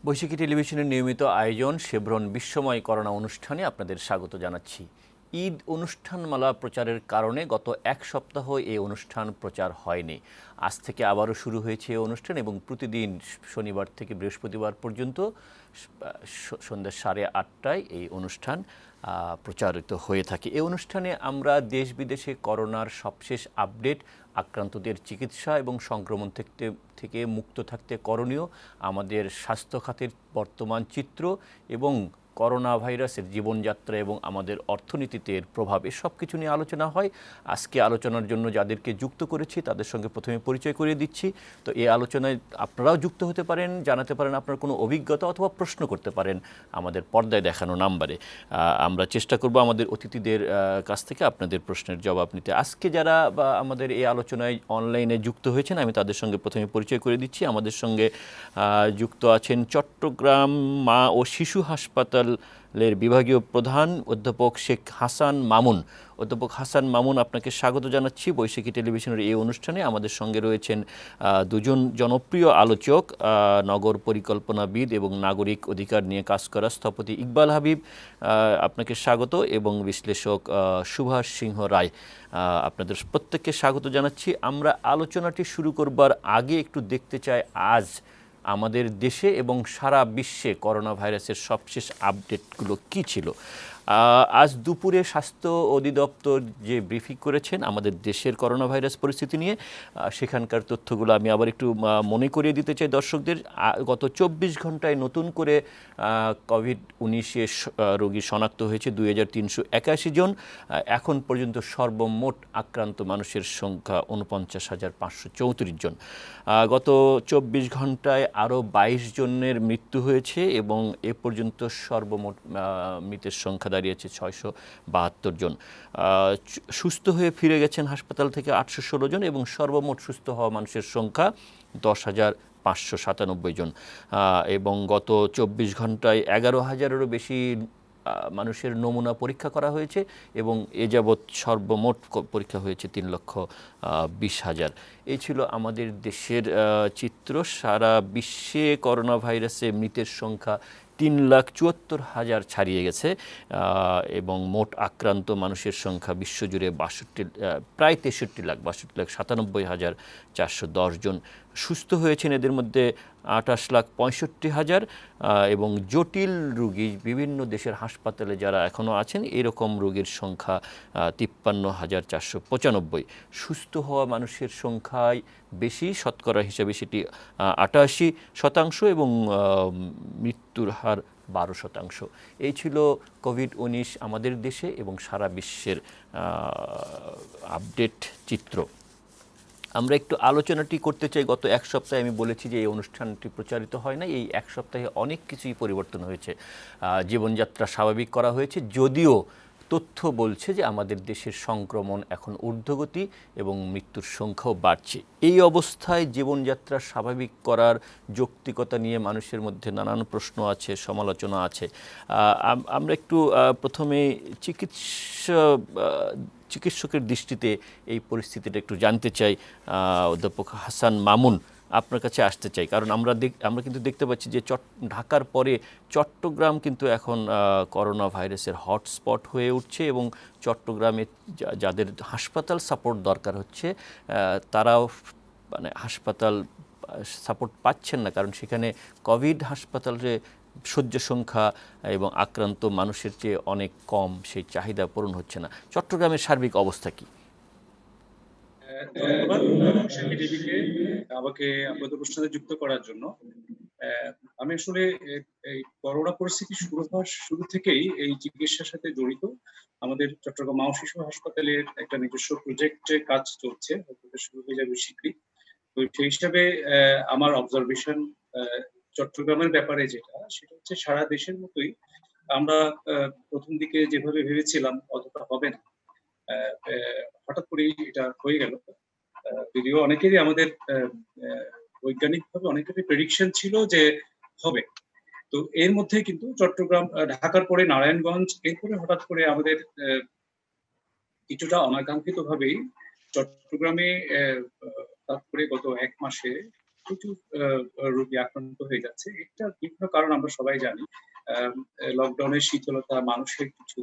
বৈশাখী টেলিভিশনের নিয়মিত আয়োজন শেভরন বিশ্বময় করোনা অনুষ্ঠানে আপনাদের স্বাগত জানাচ্ছি। ঈদ অনুষ্ঠানমালা প্রচারের কারণে গত এক সপ্তাহ এই অনুষ্ঠান প্রচার হয়নি। আজ থেকে আবারও শুরু হয়েছে এই অনুষ্ঠান এবং প্রতিদিন শনিবার থেকে বৃহস্পতিবার পর্যন্ত সন্ধ্যা 8:30টায় এই অনুষ্ঠান প্রচারিত হয়ে থাকে। এই অনুষ্ঠানে আমরা দেশ বিদেশে করোনার সবশেষ আপডেট, আক্রান্তদের চিকিৎসা এবং সংক্রমণ থেকে মুক্ত থাকতে করণীয়, আমাদের স্বাস্থ্য খাতের বর্তমান চিত্র এবং করোনা ভাইরাসের জীবনযাত্রা এবং আমাদের অর্থনীতিতে এর প্রভাব, এসব কিছু নিয়ে আলোচনা হয়। আজকে আলোচনার জন্য যাদেরকে যুক্ত করেছি তাদের সঙ্গে প্রথমে পরিচয় করিয়ে দিচ্ছি। তো এই আলোচনায় আপনারাও যুক্ত হতে পারেন, জানাতে পারেন আপনার কোনো অভিজ্ঞতা অথবা প্রশ্ন করতে পারেন আমাদের পর্দায় দেখানো নাম্বারে। আমরা চেষ্টা করব আমাদের অতিথিদের কাছ থেকে আপনাদের প্রশ্নের জবাব নিতে। আজকে যারা আমাদের এই আলোচনায় অনলাইনে যুক্ত হয়েছেন আমি তাদের সঙ্গে প্রথমে পরিচয় করে দিচ্ছি। আমাদের সঙ্গে যুক্ত আছেন চট্টগ্রাম মা ও শিশু হাসপাতালের বিভাগীয় প্রধান অধ্যাপক শেখ হাসান মামুন। অধ্যাপক হাসান মামুন, আপনাকে স্বাগত জানাচ্ছি বৈশাখী টেলিভিশনের এই অনুষ্ঠানে। আমাদের সঙ্গে রয়েছেন দুজন জনপ্রিয় আলোচক, নগর পরিকল্পনাবিদ এবং নাগরিক অধিকার নিয়ে কাজ করা স্থপতি ইকবাল হাবিব, আপনাকে স্বাগত, এবং বিশ্লেষক সুভাষ সিংহ রায়। আপনাদের প্রত্যেককে স্বাগত জানাচ্ছি। আমরা আলোচনাটি শুরু করবার আগে একটু দেখতে চাই আজ আমাদের দেশে এবং সারা বিশ্বে করোনা ভাইরাসের সবশেষ আপডেটগুলো কী ছিল। আজ দুপুরে স্বাস্থ্য অধিদপ্তর যে ব্রিফিং করেছেন আমাদের দেশের করোনা ভাইরাস পরিস্থিতি নিয়ে, সেখানকার তথ্যগুলো আমি আবার একটু মনে করিয়ে দিতে চাই দর্শকদের। গত 24 ঘন্টায় নতুন করে কোভিড-19 রোগী শনাক্ত হয়েছে 2381 জন। এখন পর্যন্ত সর্বমোট আক্রান্ত মানুষের সংখ্যা 49,534 জন। গত 24 ঘন্টায় আরও 22 জনের মৃত্যু হয়েছে এবং এ পর্যন্ত সর্বমোট মৃতের সংখ্যা দাঁড়িয়েছে 672 জন। সুস্থ হয়ে ফিরে গেছেন হাসপাতাল থেকে 816 জন এবং সর্বমোট সুস্থ হওয়া মানুষের সংখ্যা 10,597 জন। এবং গত 24 ঘন্টায় 11,000-এরও বেশি মানুষের নমুনা পরীক্ষা করা হয়েছে এবং এ যাবৎ সর্বমোট পরীক্ষা হয়েছে 3,20,000। এই ছিল আমাদের দেশের চিত্র। সারা বিশ্বে করোনা ভাইরাসে মৃতের সংখ্যা 3,74,000 ছাড়িয়ে গেছে এবং মোট আক্রান্ত মানুষের সংখ্যা বিশ্বজুড়ে প্রায় 63 লাখ, 62,97,410 জন। সুস্থ হয়েছেন এদের মধ্যে 28,65,000 এবং জটিল রোগী বিভিন্ন দেশের হাসপাতালে যারা এখনও আছেন এরকম রোগীর সংখ্যা 53,495। সুস্থ হওয়া মানুষের সংখ্যায় বেশি, শতকরা হিসাবে সেটি 88% এবং মৃত্যুর হার 12%। এই ছিল কোভিড-19 আমাদের দেশে এবং সারা বিশ্বের আপডেট চিত্র। আমরা একটু আলোচনাটি করতে চাই। গত এক সপ্তাহে আমি বলেছি যে এই অনুষ্ঠানটি প্রচারিত হয় না। এই এক সপ্তাহে অনেক কিছুই পরিবর্তন হয়েছে, জীবনযাত্রা স্বাভাবিক করা হয়েছে, যদিও তথ্য বলছে যে আমাদের দেশের সংক্রমণ এখন ঊর্ধ্বগতি এবং মৃত্যুর সংখ্যাও বাড়ছে। এই অবস্থায় জীবনযাত্রা স্বাভাবিক করার যৌক্তিকতা নিয়ে মানুষের মধ্যে নানান প্রশ্ন আছে, সমালোচনা আছে। আমরা একটু প্রথমে চিকিৎসকের দৃষ্টিতে এই পরিস্থিতিটা একটু জানতে চাই। অধ্যাপক হাসান মামুন, আপনার কাছে আসতে চাই, কারণ আমরা কিন্তু দেখতে পাচ্ছি যে ঢাকার পরে চট্টগ্রাম কিন্তু এখন করোনা ভাইরাসের হটস্পট হয়ে উঠছে এবং চট্টগ্রামে যাদের হাসপাতাল সাপোর্ট দরকার হচ্ছে তারাও হাসপাতাল সাপোর্ট পাচ্ছেন না, কারণ সেখানে কোভিড হাসপাতালে শয্যা সংখ্যা এবং আক্রান্ত মানুষের চেয়ে অনেক কম, সেই চাহিদা পূরণ হচ্ছে না। চট্টগ্রামের সার্বিক অবস্থা কি? ধন্যবাদ টিভিকে আমাকে আপনাদের অনুষ্ঠানে যুক্ত করার জন্য। আমি আসলে এই করোনা পরিস্থিতি শুরু হওয়ার শুরু থেকেই এই চিকিৎসার সাথে জড়িত। আমাদের চট্টগ্রাম মা ও শিশু হাসপাতালের একটা নিজস্ব প্রজেক্টে কাজ চলছে, শুরু হয়ে যাবে শীঘ্রই। তো সেই হিসাবে আমার অবজারভেশন চট্টগ্রামের ব্যাপারে সেটা হচ্ছে সারা দেশের মতোই আমরা প্রথম দিকে যেভাবে ভেবেছিলাম অতটা হবে না, হঠাৎ করেই এটা হয়ে গেল। যদিও অনেকেরই আমাদের বৈজ্ঞানিকভাবে অনেকেরই প্রেডিকশন ছিল যে হবে। তো এর মধ্যে কিন্তু চট্টগ্রাম, ঢাকার পরে নারায়ণগঞ্জ, এরপরে হঠাৎ করে আমাদের কিছুটা অনাকাঙ্ক্ষিত ভাবেই চট্টগ্রামে তারপরে গত এক মাসে প্রচুর রোগী আক্রান্ত হয়ে যাচ্ছে। এটা বিভিন্ন কারণ আমরা সবাই জানি। লকডাউনের শীতলতা, মানুষের কিছু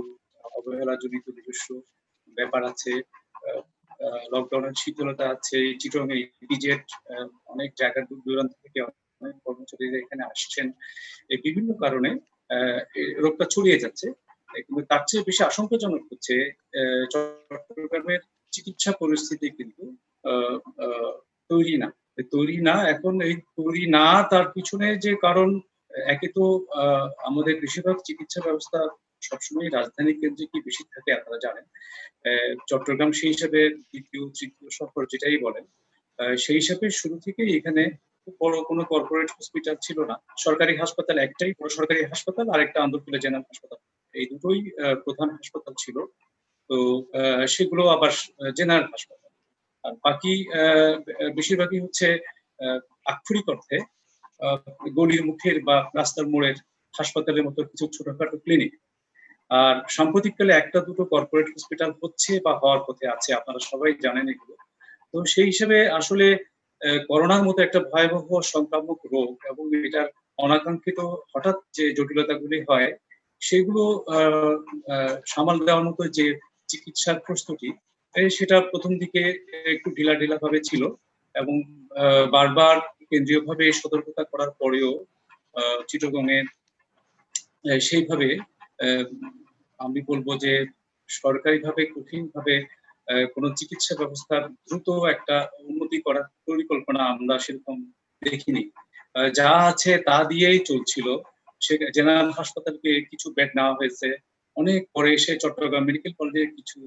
অবহেলাজনিত নিজস্ব ব্যাপার আছে। আ আ লকডাউনের শীতলতা আছে, চিটং এ ইপিজেড অনেক জায়গা দূর দূরান্ত থেকে অনেক কর্মচারীরা এখানে আসছেন। এই বিভিন্ন কারণে এই রোগটা ছড়িয়ে যাচ্ছে। কিন্তু তার চেয়ে বেশি আশঙ্কাজনক হচ্ছে চট্টগ্রামের চিকিৎসা পরিস্থিতি কিন্তু আ আ তৈরি না। তৈরি না, এখন এই তৈরি না তার পিছনে যে কারণ, একে তো আ আমাদের বেশিরভাগ চিকিৎসা ব্যবস্থা সবসময় রাজধানী কেন্দ্রিকই বেশি থাকে আপনারা জানেন। চট্টগ্রাম সেই হিসাবে ২য়, ৩য় শহর যেটাই বলেন। সেই হিসাবে শুরু থেকেই এখানে খুব বড় কোনো কর্পোরেট হসপিটাল ছিল না। সরকারি হাসপাতাল একটাই বড় সরকারি হাসপাতাল, আরেকটা আন্দরকিল্লা জেনারেল হাসপাতাল। এই দুটোই প্রধান হাসপাতাল ছিল। তো আ সেগুলো আবার জেনারেল হাসপাতাল। আর বাকি বেশিরভাগই হচ্ছে আ আক্ষরিক অর্থে আ গলির মুখের বা রাস্তার মোড়ের হাসপাতালের মতো কিছু ছোটখাটো ক্লিনিক। আর সাম্প্রতিককালে ১ টা ২ টো কর্পোরেট হসপিটাল হচ্ছে বা হওয়ার পথে আছে। আপনারা সবাই জানেন এগুলো। তো সেই হিসেবে আসলে করোনার মতো একটা ভয়াবহ সংক্রামক রোগ এবং এটার অনাকাঙ্ক্ষিত হঠাৎ যে জটিলতাগুলি হয়, সেগুলো আ আ সামাল দেওয়ার মতো যে চিকিৎসার প্রস্তুতি, সেটা ১ম দিকে একটু ঢিলাঢালা ভাবে ছিল এবং আ বারবার কেন্দ্রীয়ভাবে সতর্কতা করার পরেও চিটাগংয়ে সেইভাবে অ্যা আমি বলব যে সরকারিভাবে কঠিনভাবে কোন চিকিৎসা ব্যবস্থার দ্রুত একটা উন্নতি করার পরিকল্পনা আমরা সেরকম দেখিনি। যা আছে তা দিয়েই চলছিল। জেনারেল হাসপাতালকে কিছু বেড নেওয়া হয়েছে। অনেক পরে এসে চট্টগ্রাম মেডিকেল কলেজে কিছু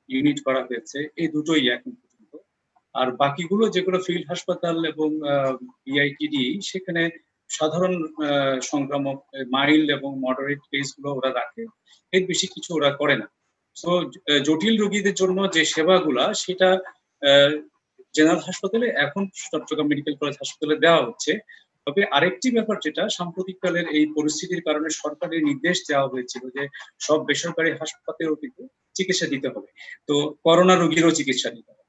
ইউনিট করা হয়েছে। এই দুটোই এখন পর্যন্ত। আর বাকিগুলো যেগুলো ফিল্ড হাসপাতাল এবং বিআইটিডি, সেখানে সাধারণ সংক্রামক মাইল্ড এবং মডারেট কেস গুলো ওরা রাখে। এর বেশি কিছু ওরা করে না। সো জটিল রোগীদের জন্য যে সেবাগুলা সেটা আ জেনারেল হাসপাতালে এখন চট্টগ্রাম মেডিকেল কলেজ হাসপাতালে দেওয়া হচ্ছে। তবে আরেকটি ব্যাপার যেটা সাম্প্রতিককালের এই পরিস্থিতির কারণে সরকারের নির্দেশ দেওয়া হয়েছিল যে সব বেসরকারি হাসপাতালেও কিন্তু চিকিৎসা দিতে হবে। তো করোনা রোগীরও চিকিৎসা দিতে হবে।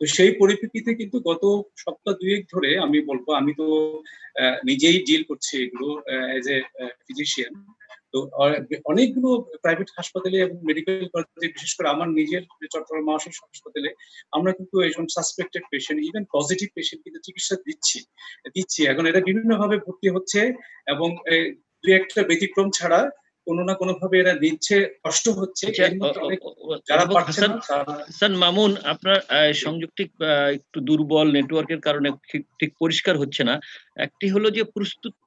তো সেই পরিপ্রেক্ষিতে কিন্তু গত সপ্তাহ ২ এক ধরে আমি বলব, আমি তো নিজেই ডিল করছি এগুলো এজ এ ফিজিশিয়ান। তো অনেকগুলো প্রাইভেট হাসপাতালে এবং মেডিকেল কলেজে, বিশেষ করে আমার নিজের চট্টগ্রাম মহাশয় হাসপাতালে আমরা কিন্তু এইসব suspected patient, even positive patient কিন্তু চিকিৎসা দিচ্ছি। এখন এরা বিভিন্নভাবে ভর্তি হচ্ছে এবং ২ একটা ব্যতিক্রম ছাড়া কোনো না কোনোভাবে এরা নিচ্ছে, কষ্ট হচ্ছে। আচ্ছা, এর মধ্যে অনেক যারা অধ্যাপক পারছে না তারা হাসান মামুন, আপনার সংযোগটি একটু দুর্বল, নেটওয়ার্কের কারণে ঠিক ঠিক পরিষ্কার হচ্ছে না। একটি হলো যে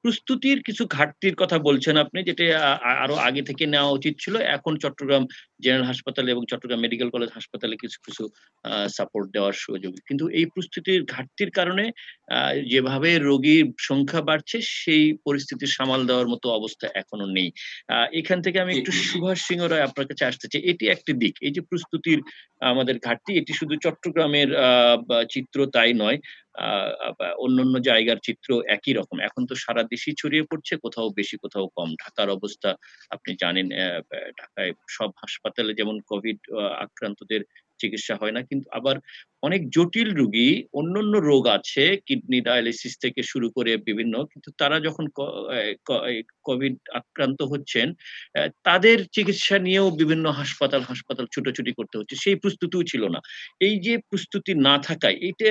প্রস্তুতির কিছু ঘাটতির কথা বলছেন আপনি, যেটা আরো আগে থেকে নেওয়া উচিত ছিল। এখন চট্টগ্রাম জেনারেল হাসপাতালে এবং চট্টগ্রাম মেডিকেল কলেজ হাসপাতালে কিছু সাপোর্ট দেওয়ার সুযোগ। কিন্তু এই প্রস্তুতির ঘাটতির কারণে আ যেভাবে রোগীর সংখ্যা বাড়ছে, সেই পরিস্থিতি সামাল দেওয়ার মতো অবস্থা এখনো নেই। এখান থেকে আমি জি, একটু সুভাষ সিংহ রায় আপনার কাছে আসতে চাই। এটি একটি দিক। এই যে প্রস্তুতির আমাদের ঘাটতি, এটি শুধু চট্টগ্রামের বা চিত্র তাই নয়। আ বা অন্যান্য জায়গার চিত্র একই রকম। এখন তো সারা দেশেই ছড়িয়ে পড়ছে। কোথাও বেশি, কোথাও কম। ঢাকার অবস্থা আপনি জানেন। ঢাকায় সব হাসপাতালে যেমন কোভিড আক্রান্তদের চিকিৎসা হয় না। কিন্তু আবার অনেক জটিল রোগী, অন্যান্য রোগ আছে, কিডনি ডায়ালিসিস থেকে শুরু করে বিভিন্ন। কিন্তু তারা যখন ক এ ক এই কোভিড আক্রান্ত হচ্ছেন, তাদের চিকিৎসা নিয়েও বিভিন্ন হাসপাতাল ছুটোছুটি করতে হচ্ছে। সেই প্রস্তুতিও ছিল না। এই যে প্রস্তুতি না থাকায়, এইটা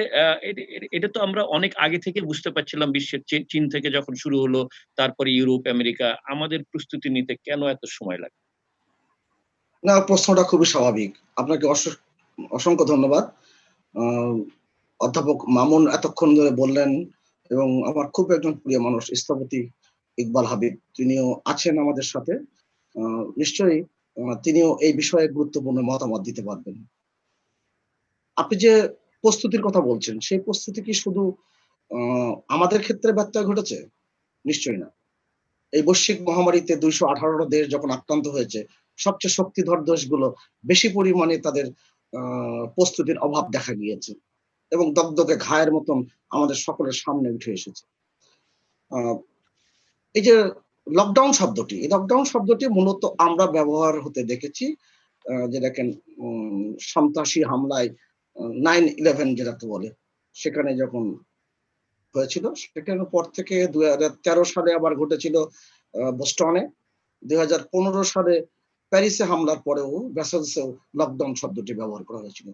এটা তো আমরা অনেক আগে থেকে বুঝতে পারছিলাম, বিশ্বের চীন থেকে যখন শুরু হলো, তারপরে ইউরোপ, আমেরিকা। আমাদের প্রস্তুতি নিতে কেন এত সময় লাগে? না, প্রশ্নটা খুবই স্বাভাবিক। আপনাকে অসংখ্য ধন্যবাদ। আ অধ্যাপক মামুন এতক্ষণ ধরে বললেন এবং আমার খুব একজন প্রিয় মানুষ স্থপতি ইকবাল হাবিব, তিনিও আছেন আমাদের সাথে। আ নিশ্চয়ই তিনিও এই বিষয়ে গুরুত্বপূর্ণ মতামত দিতে পারবেন। আপনি যে প্রস্তুতির কথা বলছেন, সেই প্রস্তুতি কি শুধু আ আমাদের ক্ষেত্রে ব্যত্যয় ঘটেছে? নিশ্চয়ই না। এই বৈশ্বিক মহামারীতে ২১৮ টা দেশ যখন আক্রান্ত হয়েছে, সবচেয়ে শক্তিধর দেশগুলো বেশি পরিমাণে তাদের আ প্রস্তুতির অভাব দেখা গিয়েছে এবং দগদগে ঘায়ের মতন আমাদের সকলের সামনে উঠে এসেছে। আ এই যে এই লকডাউন শব্দটি মূলত আমরা ব্যবহার হতে দেখেছি যে দেখেন সন্ত্রাসী হামলায় 9/11 যেটাকে বলে, সেখানে যখন হয়েছিল। সেখানের পর থেকে 2013 সালে আবার ঘটেছিল বোস্টনে, 2015 সালে প্যারিসে হামলার পরেও ব্রাসেলসেও লকডাউন শব্দটি ব্যবহার করা হয়েছিল।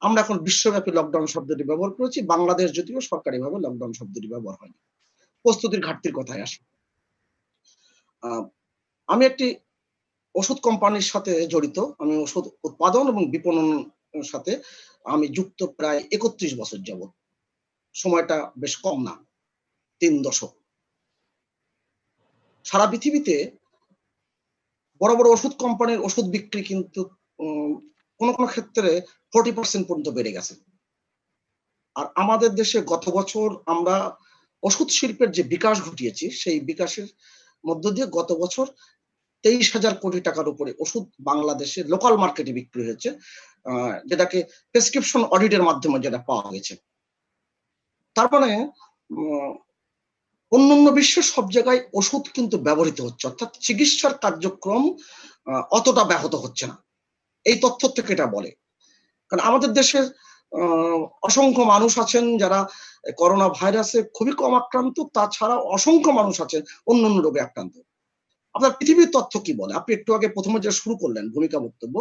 আমরা এখন বিশ্বব্যাপী লকডাউন শব্দটি ব্যবহার করেছি, বাংলাদেশ যদিও সরকারিভাবে লকডাউন শব্দটি ব্যবহার হয়নি। প্রস্তুতির ঘাটতির কথায় আসি। আমি একটি ওষুধ কোম্পানির সাথে জড়িত। আমি ওষুধ উৎপাদন এবং বিপণনের সাথে আমি যুক্ত প্রায় 31 বছর যাবৎ। সময়টা বেশ কম না, 3 দশক। সারা পৃথিবীতে বড় বড় ওষুধ কোম্পানির ওষুধ বিক্রি কিন্তু কোনো কোনো ক্ষেত্রে 40% পর্যন্ত বেড়ে গেছে। আর আমাদের দেশে গত বছর আমরা ওষুধ শিল্পের যে বিকাশ ঘটিয়েছি, সেই বিকাশের মধ্য দিয়ে গত বছর 23,000 কোটি টাকার উপরে ওষুধ বাংলাদেশে লোকাল মার্কেটে বিক্রি হয়েছে, যেটাকে প্রেসক্রিপশন অডিটের মাধ্যমে যেটা পাওয়া গেছে। তার মানে অন্যান্য বিশ্বের সব জায়গায় ওষুধ কিন্তু ব্যবহৃত হচ্ছে, অর্থাৎ চিকিৎসার কার্যক্রম অতটা ব্যাহত হচ্ছে না। এই তথ্য থেকে এটা বলে। কারণ আমাদের দেশের অসংখ্য মানুষ আছেন যারা করোনা ভাইরাসে খুবই কম আক্রান্ত, তাছাড়া অসংখ্য মানুষ আছেন অন্যান্য রোগে আক্রান্ত। আপনার পৃথিবীর তথ্য কি বলে? আপনি একটু আগে প্রথমে যে শুরু করলেন ভূমিকা বক্তব্য,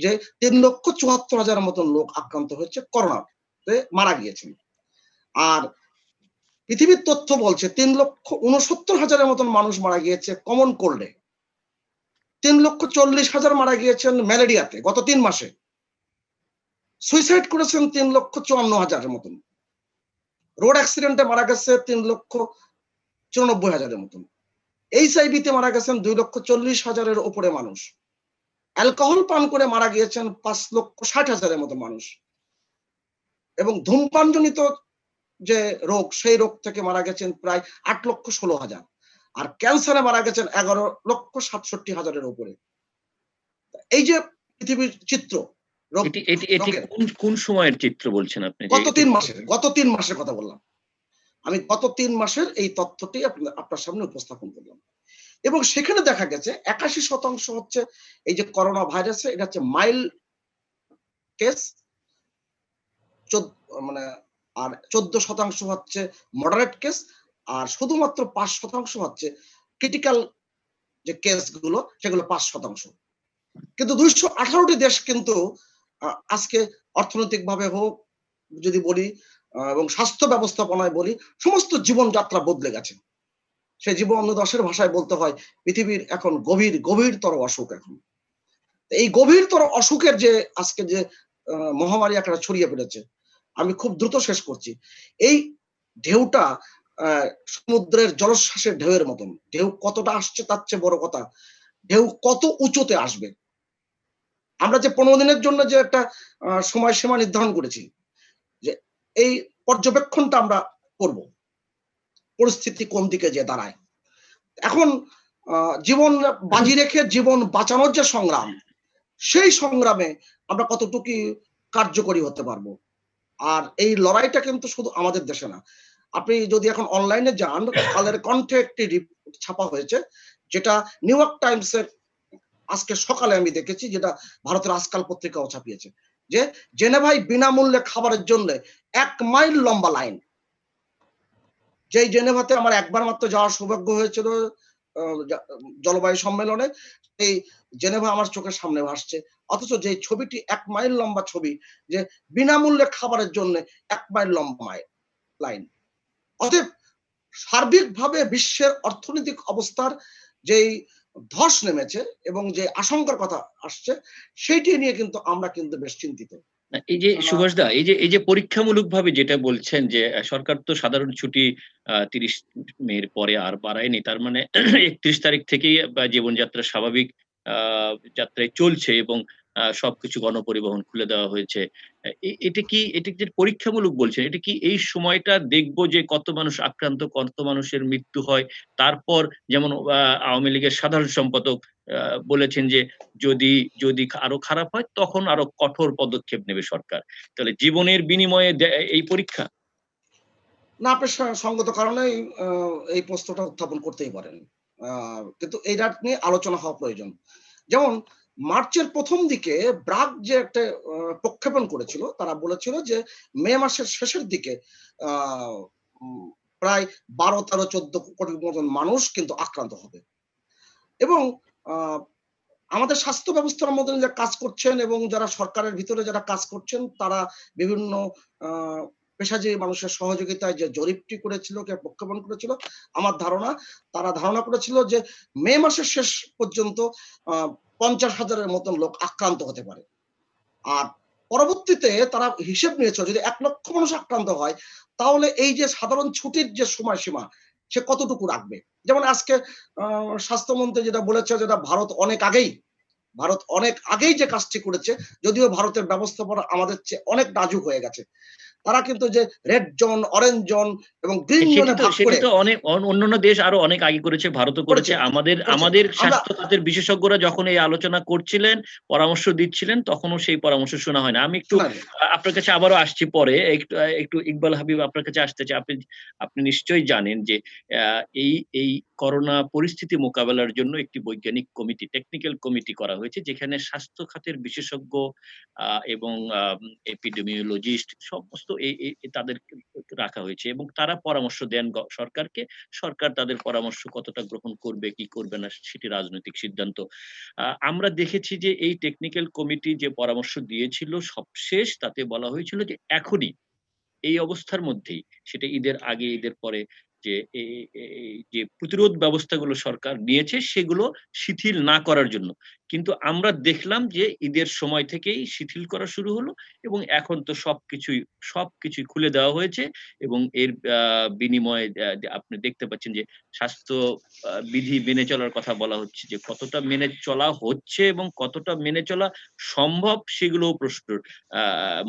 যে 3,74,000 মতন লোক আক্রান্ত হয়েছে, করোনাতে মারা গিয়েছেন। আর পৃথিবীর তথ্য বলছে 3,69,000 মতন মানুষ মারা গিয়েছে কমন কোল্ডে, 3,40,000 মারা গিয়েছেন ম্যালেরিয়াতে গত 3 মাসে, সুইসাইড করেছেন 3,54,000 মতন, রোড অ্যাক্সিডেন্টে মারা গেছে 3,94,000 মতন, এইচআইভিতে মারা গেছেন 2,40,000 উপরে মানুষ, অ্যালকোহল পান করে মারা গিয়েছেন 5,60,000 মতো মানুষ, এবং ধূমপানজনিত যে রোগ, সেই রোগ থেকে মারা গেছেন প্রায় 8,16,000, আর ক্যান্সারে মারা গেছেন 11,67,000 উপরে। এই যে পৃথিবীর চিত্র, এটি কোন সময়ের চিত্র বলছেন আপনি? গত 3 মাসের কথা বললাম আমি। গত 3 মাসের এই তথ্যটি আপনার সামনে উপস্থাপন করলাম, এবং সেখানে দেখা গেছে 81% হচ্ছে এই যে করোনা ভাইরাসে, এটা হচ্ছে মাইল্ড কেস, মানে আর 14% হচ্ছে মডারেট কেস, আর শুধুমাত্র 5% হচ্ছে ক্রিটিক্যাল যে কেসগুলো, সেগুলো 5%। কিন্তু 218টি দেশ কিন্তু আজকে অর্থনৈতিকভাবে হোক যদি বলি এবং স্বাস্থ্য ব্যবস্থাপনায় বলি, সমস্ত জীবনযাত্রা বদলে গেছে। সেই জীবনদশের ভাষায় বলতে হয় পৃথিবীর এখন গভীরতর অসুখ। এখন এই গভীরতর অসুখের যে আজকে যে মহামারী একটা ছড়িয়ে পড়েছে, আমি খুব দ্রুত শেষ করছি। এই ঢেউটা সমুদ্রের জলোচ্ছ্বাসের ঢেউয়ের মতন। ঢেউ কতটা আসছে তার চেয়ে বড় কথা, ঢেউ কত উঁচুতে আসবে। আমরা যে 15 দিনের জন্য যে একটা সময়সীমা নির্ধারণ করেছি, যে এই পর্যবেক্ষণটা আমরা করব, পরিস্থিতি কোন দিকে যে দাঁড়ায়। এখন জীবন বাজি রেখে জীবন বাঁচানোর যে সংগ্রাম, সেই সংগ্রামে আমরা কতটুকু কার্যকরী হতে পারবো। আর এই লড়াইটা কিন্তু শুধু আমাদের দেশে না, আপনি যদি এখন অনলাইনে যান, কালের কণ্ঠে একটি রিপোর্ট ছাপা হয়েছে, যেটা নিউ ইয়র্ক টাইমসের আজকে সকালে আমি দেখেছি, যেটা ভারতের আজকাল পত্রিকাও ছাপিয়েছে, যে জেনেভায় বিনামূল্যে খাবারের জন্য 1 মাইল লম্বা লাইন। যেই জেনেভাতে আমার একবার মাত্র যাওয়ার সৌভাগ্য হয়েছিল জলবায়ু সম্মেলনে, এই জেনেভা আমার চোখের সামনে ভাসছে, অথচ যে ছবিটি 1 মাইল লম্বা ছবি, যে বিনামূল্যে খাবারের জন্য 1 মাইল লম্বা লাইন। অতএব সার্বিকভাবে বিশ্বের অর্থনৈতিক অবস্থার যেই ধস নেমেছে এবং যে আশঙ্কার কথা আসছে, সেইটি নিয়ে কিন্তু আমরা কিন্তু বেশ চিন্তিত। এই যে সুভাষ দা, এই যে পরীক্ষামূলকভাবে যেটা বলছেন যে সরকার তো সাধারণ ছুটি 30 মের পরে আর বাড়ায়নি, তার মানে 31 তারিখ থেকেই জীবনযাত্রা স্বাভাবিক যাত্রায় চলছে এবং সবকিছু গণপরিবহন খুলে দেওয়া হয়েছে। এটা কি যে পরীক্ষামূলক বলছেন, এটা কি এই সময়টা দেখবো যে কত মানুষ আক্রান্ত, কত মানুষের মৃত্যু হয়, তারপর যেমন আওয়ামী লীগের সাধারণ সম্পাদক বলেছেন যে যদি আরো খারাপ হয় তখন আরো কঠোর পদক্ষেপ নেবে সরকার। তাহলে জীবনের বিনিময়ে এই পরীক্ষা? না, আপনি সঙ্গত কারণেই এই প্রশ্নটা উত্থাপন করতেই পারেন, কিন্তু এইটা নিয়ে আলোচনা হওয়া প্রয়োজন। যেমন মার্চের প্রথম দিকে ব্রাক যে একটা প্রক্ষেপণ করেছিল, তারা বলেছিল যে মে মাসের শেষের দিকে প্রায় 12, 13, 14 কোটির মতন মানুষ কিন্তু আক্রান্ত হবে। এবং আমাদের স্বাস্থ্য ব্যবস্থার মধ্যে যারা কাজ করছেন এবং যারা সরকারের ভিতরে যারা কাজ করছেন, তারা বিভিন্ন পেশাজীবী মানুষের সহযোগিতায় যে জরিপটি করেছিল, কে প্রক্ষেপণ করেছিল, আমার ধারণা তারা ধারণা করেছিল যে মে মাসের শেষ পর্যন্ত 50,000-এর মতন লোক আক্রান্ত হতে পারে। আর পরবর্তীতে তারা হিসেব নিয়েছিল যদি 1 লক্ষ মানুষ আক্রান্ত হয়, তাহলে এই যে সাধারণ ছুটির যে সময়সীমা সে কতটুকু রাখবে? যেমন আজকে স্বাস্থ্যমন্ত্রী যেটা বলেছে, যেটা ভারত অনেক আগেই যে কাজটি করেছে, যদিও ভারতের ব্যবস্থাপনা আমাদের চেয়ে অনেক নাজুক হয়ে গেছে। তারা কিন্তু যে রেড জোন, অরেঞ্জ জোন এবং গ্রিন জোনে ভাগ সেটি করে তো অনেক অন্যান্য দেশ আরো অনেক আগে করেছে, ভারতও করেছে। আমাদের স্বাস্থ্য খাতের বিশেষজ্ঞরা যখন এই আলোচনা করছিলেন, পরামর্শ দিচ্ছিলেন, তখনও সেই পরামর্শ শোনা হয় না। আমি একটু আপনার কাছে আবারও আসছি পরে, একটু ইকবাল হাবিব আপনার কাছে আসতে চাই। আপনি নিশ্চয়ই জানেন যে এই করোনা পরিস্থিতি মোকাবেলার জন্য একটি বৈজ্ঞানিক কমিটি, টেকনিক্যাল কমিটি করা হয়েছে, যেখানে স্বাস্থ্য খাতের বিশেষজ্ঞ এবং এপিডেমিওলজিস্ট সমস্ত তাদের রাখা হয়েছে এবং তারা পরামর্শ দেন সরকারকে। সরকার তাদের পরামর্শ কতটা গ্রহণ করবে কি করবে না সেটি রাজনৈতিক সিদ্ধান্ত। আমরা দেখেছি যে এই টেকনিক্যাল কমিটি যে পরামর্শ দিয়েছিল সবশেষ তাতে বলা হয়েছিল যে এখনই এই অবস্থার মধ্যেই, সেটা ঈদের আগে ঈদের পরে, যে যে প্রতিরোধ ব্যবস্থাগুলো সরকার নিয়েছে সেগুলো শিথিল না করার জন্য। কিন্তু আমরা দেখলাম যে ঈদের সময় থেকেই শিথিল করা শুরু হলো এবং এখন তো সবকিছুই খুলে দেওয়া হয়েছে এবং এর বিনিময়ে আপনি দেখতে পাচ্ছেন যে স্বাস্থ্য বিধি মেনে চলার কথা বলা হচ্ছে, যে কতটা মেনে চলা হচ্ছে এবং কতটা মেনে চলা সম্ভব সেগুলোও প্রশ্নের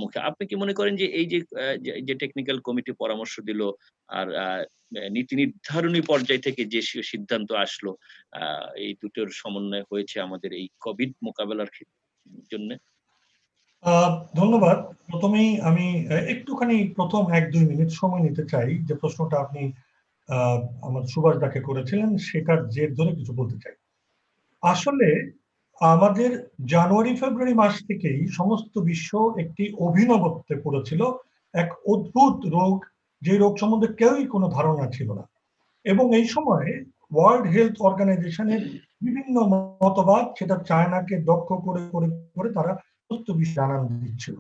মুখে। আপনি কি মনে করেন যে এই যে টেকনিক্যাল কমিটি পরামর্শ দিল আর নীতি নির্ধারণী পর্যায় থেকে যে সিদ্ধান্ত আসলো, এই দুটোর সমন্বয় হয়েছে আমাদের এই কোভিড মোকাবেলার জন্য? ধন্যবাদ। প্রথমেই আমি একটুখানি প্রথম 1-2 মিনিট সময় নিতে চাই যে প্রশ্নটা আপনি আমার সুভাষ দাকে করেছিলেন, সেটার জের ধরে কিছু বলতে চাই। আসলে আমাদের জানুয়ারি ফেব্রুয়ারি মাস থেকেই সমস্ত বিশ্ব একটি অভিনবত্বে পড়েছিল, এক অদ্ভুত রোগ, যে রোগ সম্বন্ধে কেউই কোনো ধারণা ছিল না। এবং এই সময়ে ওয়ার্ল্ড হেলথ অর্গানাইজেশনের বিভিন্ন মতবাদ, সেটা চায়নাকে দক্ষ করে করে করে তারা সমস্ত বিশ্ব জানান দিচ্ছিল।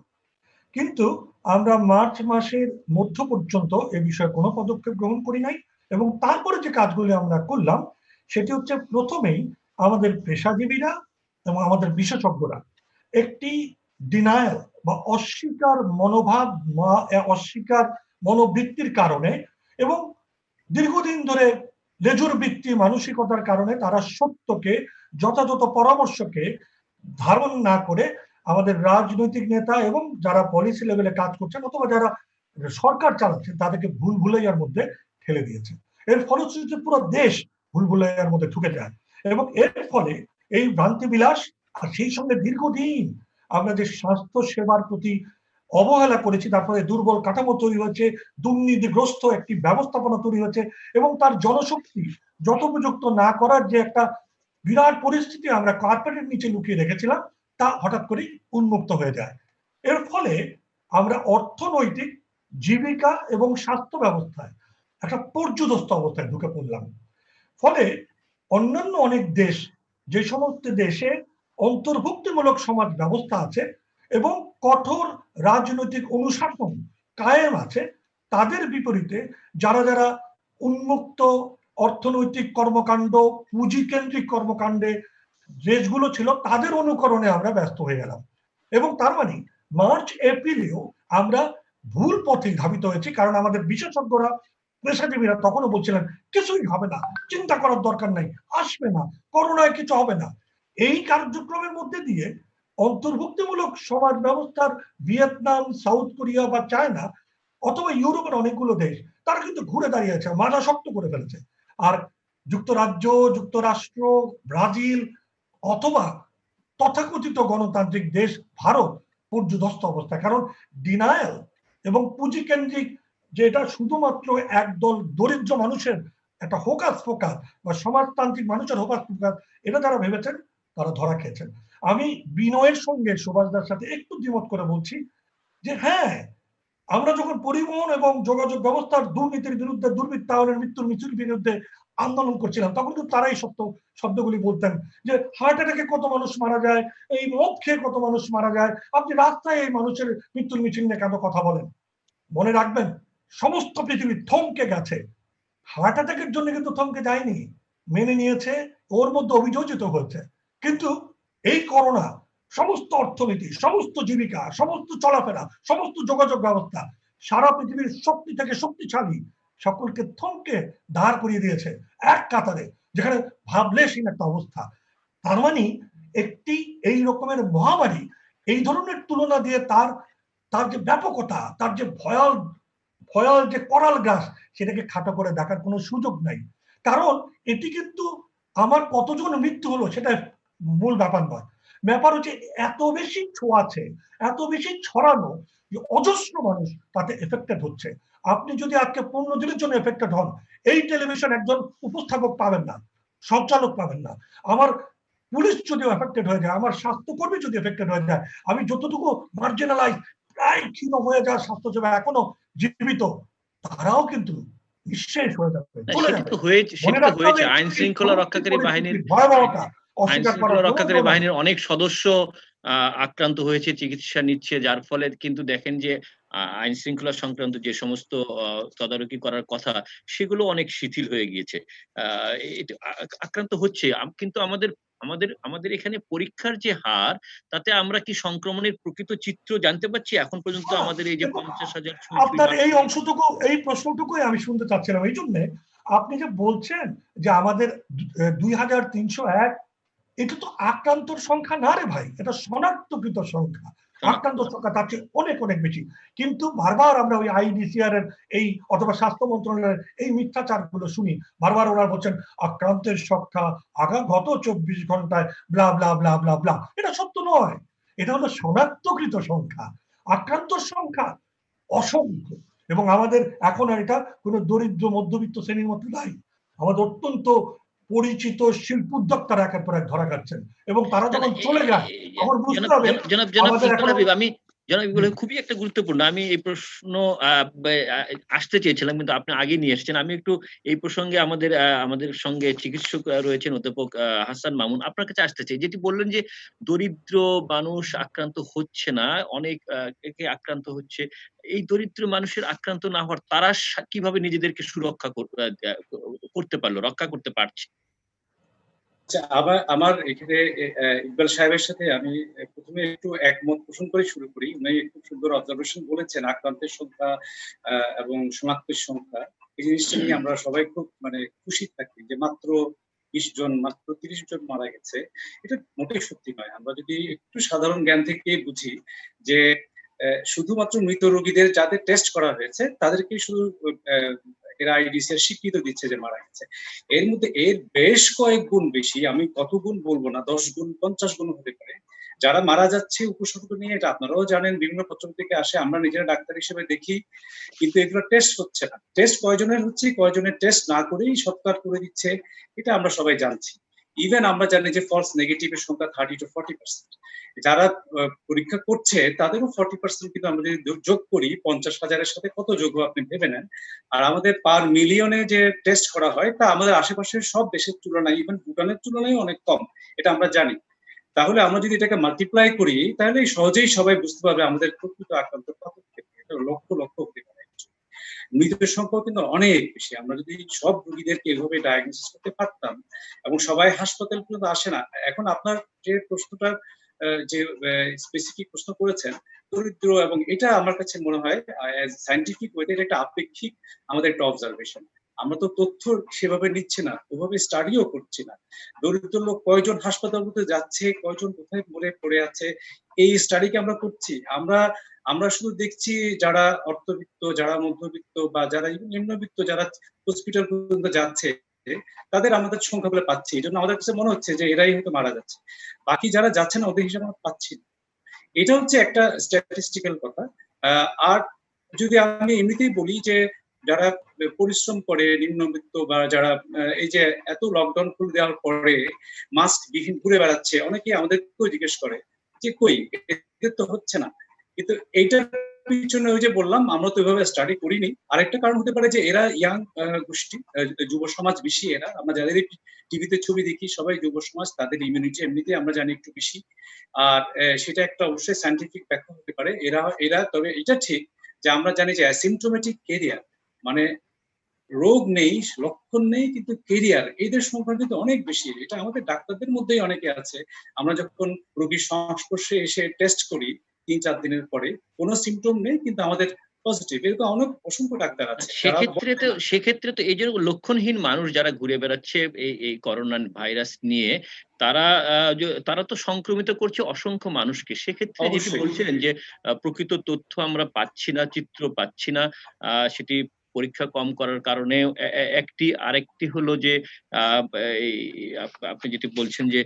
কিন্তু আমরা মার্চ মাসের মধ্য পর্যন্ত এ বিষয়ে কোনো পদক্ষেপ গ্রহণ করি নাই। এবং তারপরে যে কাজগুলি আমরা করলাম সেটি হচ্ছে, প্রথমেই আমাদের পেশাজীবীরা এবং আমাদের বিশেষজ্ঞরা একটি ডিনায়াল বা অস্বীকার মনোভাব বা অস্বীকার মনোবৃত্তির কারণে এবং দীর্ঘদিন ধরে লেজুর বৃত্তি মানসিকতার কারণে তারা সত্যকে, যথাযথ পরামর্শকে ধারণ না করে আমাদের রাজনৈতিক নেতা এবং যারা পলিসি লেভেলে কাজ করছেন অথবা যারা সরকার চালাচ্ছেন তাদেরকে ভুল ভুলাইয়ার মধ্যে ঠেলে দিয়েছে। এর ফলশ্রুতিতে পুরো দেশ ভুল ভুলাইয়ার মধ্যে ঢুকে যায় এবং এর ফলে এই ভ্রান্তি বিলাস আর সেই সঙ্গে দীর্ঘদিন আমরা যে স্বাস্থ্য সেবার প্রতি অবহেলা করেছি, তারপরে দুর্বল কাঠামো তৈরি হয়েছে, দুর্নীতিগ্রস্ত একটি ব্যবস্থাপনা তৈরি হয়েছে এবং তার জনশক্তি যথোপযুক্ত না করার যে একটা বিরাট পরিস্থিতি আমরা কার্পেটের নিচে লুকিয়ে রেখেছিলাম, তা হঠাৎ করেই উন্মুক্ত হয়ে যায়। এর ফলে আমরা অর্থনৈতিক, জীবিকা এবং স্বাস্থ্য ব্যবস্থায় একটা পর্যুদস্ত অবস্থায় ঢুকে পড়লাম। ফলে অন্যান্য অনেক দেশ, যে সমস্ত দেশে অন্তর্ভুক্তিমূলক সমাজ ব্যবস্থা আছে এবং কঠোর রাজনৈতিক অনুশাসন কায়েম আছে, তাদের বিপরীতে যারা যারা উন্মুক্ত অর্থনৈতিক কর্মকাণ্ড, পুঁজিকেন্দ্রিক কর্মকাণ্ডে দেশগুলো ছিল, তাদের অনুকরণে আমরা ব্যস্ত হয়ে গেলাম। এবং তার মানে মার্চ এপ্রিলেও আমরা ভুল পথে ধাবিত হয়েছি, কারণ আমাদের বিশেষজ্ঞরা, পেশাজীবীরা তখনও বলছিলেন কিছুই হবে না, চিন্তা করার দরকার নাই, আসবে না, করোনায় কিছু হবে না। এই কার্যক্রমের মধ্যে দিয়ে অন্তর্ভুক্তিমূলক সমাজ ব্যবস্থার ভিয়েতনাম, সাউথ কোরিয়া বা চায়না অথবা ইউরোপের অনেকগুলো দেশ, তারা কিন্তু ঘুরে দাঁড়িয়েছে, মাথা শক্ত করে ফেলেছে। আর যুক্তরাজ্য, যুক্তরাষ্ট্র, ব্রাজিল অথবা তথাকথিত গণতান্ত্রিক দেশ ভারত পর্যুদস্ত অবস্থা। কারণ ডিনায়াল এবং পুঁজিকেন্দ্রিক, যেটা শুধুমাত্র একদল দরিদ্র মানুষের একটা হোকাস ফোকাস বা সমাজতান্ত্রিক মানুষের হোকাস ফোকাস, এটা যারা ভেবেছেন তারা ধরা খেয়েছেন। আমি বিনয়ের সঙ্গে সুভাষদার সাথে একটু দ্বিমত করে বলছি যে হ্যাঁ, আমরা যখন পরিবহন এবং যোগাযোগ ব্যবস্থার দুর্নীতির বিরুদ্ধে, দুর্বৃত্তায়নের মৃত্যুর মিছিল বিরুদ্ধে আন্দোলন করছিলাম, তখন কিন্তু তারাই শব্দগুলি বলতেন যে হার্ট অ্যাটাকে কত মানুষ মারা যায়, এই মদ খেয়ে কত মানুষ মারা যায়, আপনি রাস্তায় এই মানুষের মৃত্যুর মিছিল নিয়ে কেন কথা বলেন? মনে রাখবেন, সমস্ত পৃথিবী থমকে গেছে, হার্ট অ্যাটাকের জন্য কিন্তু থমকে যায়নি, মেনে নিয়েছে, ওর মধ্যে অভিযোজিত হয়েছে। কিন্তু এই করোনা সমস্ত অর্থনীতি, সমস্ত জীবিকা, সমস্ত চলাফেরা, সমস্ত যোগাযোগ ব্যবস্থা, সারা পৃথিবীর শক্তি থেকে শক্তিশালী সকলকে থমকে দাঁড় করিয়ে দিয়েছে এক কাতারে, যেখানে ভাবলেশহীন একটা অবস্থা। তার মানে একটি এই রকমের মহামারী এই ধরনের তুলনা দিয়ে তার যে ব্যাপকতা, তার যে ভয়াল যে করাল গ্রাস, সেটাকে খাটো করে দেখার কোনো সুযোগ নাই। কারণ এটি কিন্তু আমার কতজন মৃত্যু হলো সেটা মূল ব্যাপার নয়, ব্যাপার হচ্ছে এত বেশি ছোঁয়াছে, এত বেশি ছড়ানো যে অজস্র মানুষ তাতে এফেক্টেড হচ্ছে। আপনি যদি আজকে 15 দিনের জন্য এফেক্টেড হন, এই টেলিভিশন একজন উপস্থাপক পাবেন না, সঞ্চালক পাবেন না। আমার পুলিশ যদি এফেক্টেড হয়ে যায়, আমার স্বাস্থ্যকর্মী যদি এফেক্টেড হয়ে যায়, আমি যতটুকু মার্জিনালাইজ, প্রায় ক্ষীণ হয়ে যাওয়া স্বাস্থ্যসেবা এখনো জীবিত, তারাও কিন্তু নিঃশেষ হয়ে যাবে, চলে যাবে। মনে রাখতে হবে আইন শৃঙ্খলা রক্ষাকারী বাহিনীর ভয়াবহতা আইন অস্বীকার করার শৃঙ্খলা রক্ষাকারী কোনো বাহিনীর অনেক সদস্য আক্রান্ত হয়েছে, চিকিৎসা নিচ্ছে, যার ফলে কিন্তু দেখেন যে আইন শৃঙ্খলা সংক্রান্ত যে সমস্ত তদারকি করার কথা সেগুলো অনেক শিথিল হয়ে গিয়েছে, আক্রান্ত হচ্ছে। কিন্তু আমাদের আমাদের আমাদের এখানে পরীক্ষার যে হার, তাতে আমরা কি সংক্রমণের প্রকৃত চিত্র জানতে পারছি এখন পর্যন্ত? আমাদের এই যে 50,000 আপনার এই অংশটুকু, এই প্রশ্নটুকুই আমি শুনতে চাচ্ছিলাম। এই জন্য আপনি যে বলছেন যে আমাদের 2301, এটা তো আক্রান্তর সংখ্যা না রে ভাই, এটা শনাক্তকৃত সংখ্যা। আক্রান্ত সংখ্যা তার চেয়ে অনেক অনেক বেশি। কিন্তু বারবার আমরা ওই আইডিসিআর এর এই অথবা স্বাস্থ্য মন্ত্রণালয়ের এই মিথ্যাচার গুলো শুনি, বারবার ওরা বলছেন আক্রান্তের সংখ্যা গত 24 ঘন্টায় ব্লা ব্লা ব্লা ব্লা ব্লা। এটা সত্য নয়, এটা হলো শনাক্তকৃত সংখ্যা। আক্রান্তর সংখ্যা অসংখ্য। এবং আমাদের এখন আর এটা কোনো দরিদ্র মধ্যবিত্ত শ্রেণীর মধ্যে নাই, আমাদের অত্যন্ত পরিচিত শিল্প উদ্যোক্তারা একের পর এক ধরা খাচ্ছেন, এবং তারা যখন চলে যায় আমার বুঝতে হবে আমাদের এখন। আমি খুবই একটা গুরুত্বপূর্ণ, আমি এই প্রশ্ন আসতে চেয়েছিলাম কিন্তু আপনি আগে নিয়ে এসেছেন। আমি একটু এই প্রসঙ্গে আমাদের সঙ্গে চিকিৎসক রয়েছেন অধ্যাপক হাসান মামুন, আপনার কাছে আসতে চাই। যেটি বললেন যে দরিদ্র মানুষ আক্রান্ত হচ্ছে না, অনেক আক্রান্ত হচ্ছে। এই দরিদ্র মানুষের আক্রান্ত না হওয়ার তারা কিভাবে নিজেদেরকে সুরক্ষা করতে পারলো, রক্ষা করতে পারছে? আচ্ছা, আমার এখানে ইকবাল সাহেবের সাথে আমি প্রথমে একটু একমত পোষণ করে শুরু করি। উনি খুব সুন্দর অবজারভেশন বলেছেন, আক্রান্তের সংখ্যা এবং শনাক্তের সংখ্যা, এই জিনিসটা নিয়ে আমরা সবাই খুব খুশি থাকি যে মাত্র 20 জন, মাত্র 30 জন মারা গেছে। এটা মোটেই সত্যি নয়। আমরা যদি একটু সাধারণ জ্ঞান থেকে বুঝি যে শুধুমাত্র মৃত রোগীদের যাদের টেস্ট করা হয়েছে তাদেরকে শুধু এরা আইডিসিআর স্বীকৃত দিচ্ছে যে মারা গেছে। এর মধ্যে এর বেশ কয়েক গুণ বেশি, আমি কত গুণ বলবো না, 10 গুণ 50 গুণ হতে পারে, যারা মারা যাচ্ছে উপসর্গ নিয়ে। এটা আপনারাও জানেন, বিভিন্ন পত্র থেকে আসে, আমরা নিজেরা ডাক্তার হিসেবে দেখি, কিন্তু এগুলো টেস্ট হচ্ছে না। টেস্ট কয়জনের হচ্ছে, কয়জনের টেস্ট না করেই সৎকার করে দিচ্ছে, এটা আমরা সবাই জানছি। ইভেন আমরা জানি যে ফলস নেগেটিভের সংখ্যা 30 to 40%। যারা পরীক্ষা করছে তাদেরও 40%, কিন্তু আমরা যদি যোগ করি 50,000-এর সাথে কত যোগ আপনি ভেবে নেন। আর আমাদের পার মিলিয়নে যে টেস্ট করা হয় তা আমাদের আশেপাশের সব দেশের তুলনায়, ইভেন ভুটানের তুলনায় অনেক কম, এটা আমরা জানি। তাহলে আমরা যদি এটাকে মাল্টিপ্লাই করি তাহলে সহজেই সবাই বুঝতে পারবে আমাদের প্রকৃত আক্রান্ত কত হতে পারে। এটা লক্ষ লক্ষ হতে পারে। মৃতের সংখ্যা কিন্তু অনেক বেশি। আমরা যদি সব রোগীদেরকে এভাবে ডায়াগনোসিস করতে পারতাম, এবং সবাই হাসপাতাল পর্যন্ত আসে না। এখন আপনার যে প্রশ্নটা, যে স্পেসিফিক প্রশ্ন করেছেন দরিদ্র, এবং এটা আমার কাছে মনে হয় সায়েন্টিফিক ওয়েতে এটা একটা আপেক্ষিক আমাদের একটা অবজারভেশন। আমরা তো তথ্য সেভাবে নিচ্ছি না, ওভাবে স্টাডিও করছি না। দরিদ্র লোক কয়জন হাসপাতাল মধ্যে যাচ্ছে, কয়জন কোথায় মরে পড়ে আছে, এই স্টাডিকে আমরা করছি। আমরা শুধু দেখছি যারা অর্থবিত্ত, যারা মধ্যবিত্ত, বা যারা নিম্নবিত্ত, যারা হসপিটাল পর্যন্ত যাচ্ছে, তাদের আমাদের সংখ্যাগুলো পাচ্ছি। এই জন্য আমাদের কাছে মনে হচ্ছে যে এরাই হয়তো মারা যাচ্ছে, বাকি যারা যাচ্ছে না ওদের হিসাবে আমরা পাচ্ছি না। এটা হচ্ছে একটা স্ট্যাটিস্টিক্যাল কথা। আর যদি আমি এমনিতেই বলি যে যারা পরিশ্রম করে, নিম্নবিত্ত, বা যারা এই যে এত লকডাউন খুলে দেওয়ার পরে মাস্ক বিহীন ঘুরে বেড়াচ্ছে, অনেকেই আমাদেরকেও জিজ্ঞেস করে যে কই, এদের তো হচ্ছে না। কিন্তু এইটার পিছনে ওই যে বললাম, আমরা তো ওইভাবে স্টাডি করিনি। আরেকটা কারণ হতে পারে যে এরা ইয়াং গোষ্ঠী, যুব সমাজ বেশি এরা। আমরা যাদের টিভিতে ছবি দেখি সবাই যুব সমাজ, তাদের ইমিউনিটি এমনিতেই আমরা জানি একটু বেশি। আর সেটা একটা অবশ্যই সায়েন্টিফিক ব্যাখ্যা হতে পারে। এরা তবে এটা ঠিক যে আমরা জানি যে অ্যাসিম্পটোমেটিক কেরিয়ার, মানে রোগ নেই, লক্ষণ নেই, কিন্তু কেরিয়ার, এদের সংখ্যা কিন্তু অনেক বেশি। এটা আমাদের ডাক্তারদের মধ্যেই অনেকে আছে। আমরা যখন রোগীর সংস্পর্শে এসে টেস্ট করি ৩-৪ দিনের পরে, কোনো সিমটম নেই কিন্তু আমাদের পজিটিভ, এরকম অনেক অসংখ্য ডাক্তার আছে। সেক্ষেত্রে তো এই যে লক্ষণহীন মানুষ যারা ঘুরে বেড়াচ্ছে এই করোনা ভাইরাস নিয়ে, তারা তো সংক্রমিত করছে অসংখ্য মানুষকে। সেক্ষেত্রে যেটি অবশ্যই। বলছিলেন যে প্রকৃত তথ্য আমরা পাচ্ছি না, চিত্র পাচ্ছি না, সেটি পরীক্ষা কম করার কারণে আরেকটি হলো যে আপনি যেটি বলছেন যে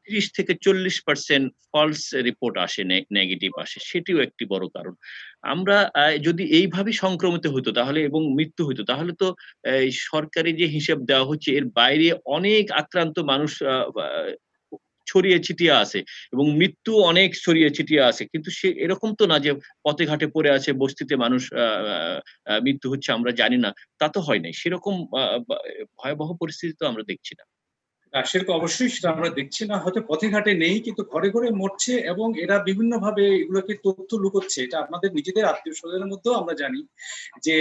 ৩০-৪০% ফলস রিপোর্ট আসে, নেগেটিভ আসে, সেটিও একটি বড় কারণ। আমরা যদি এইভাবে সংক্রমিত হতো তাহলে এবং মৃত্যু হইতো, তাহলে তো এই সরকারি যে হিসেব দেওয়া হচ্ছে এর বাইরে অনেক আক্রান্ত মানুষ ছড়িয়ে ছিটিয়ে আছে এবং মৃত্যু অনেক ছড়িয়ে ছিটিয়ে আছে। কিন্তু এরকম তো না যে পথে ঘাটে পড়ে আছে, বস্তিতে মানুষ মৃত্যু হচ্ছে আমরা জানি না। তা তো হয় নাই। সেরকম ভয়াবহ পরিস্থিতি তো আমরা দেখছি না। সেরকম অবশ্যই সেটা আমরা দেখছি না, হয়তো পথে ঘাটে নেই কিন্তু ঘরে ঘরে মরছে, এবং এরা বিভিন্ন ভাবে এগুলোকে তথ্য লুকোচ্ছে। এটা আমাদের নিজেদের আত্মীয় স্বজনের মধ্যেও আমরা জানি যে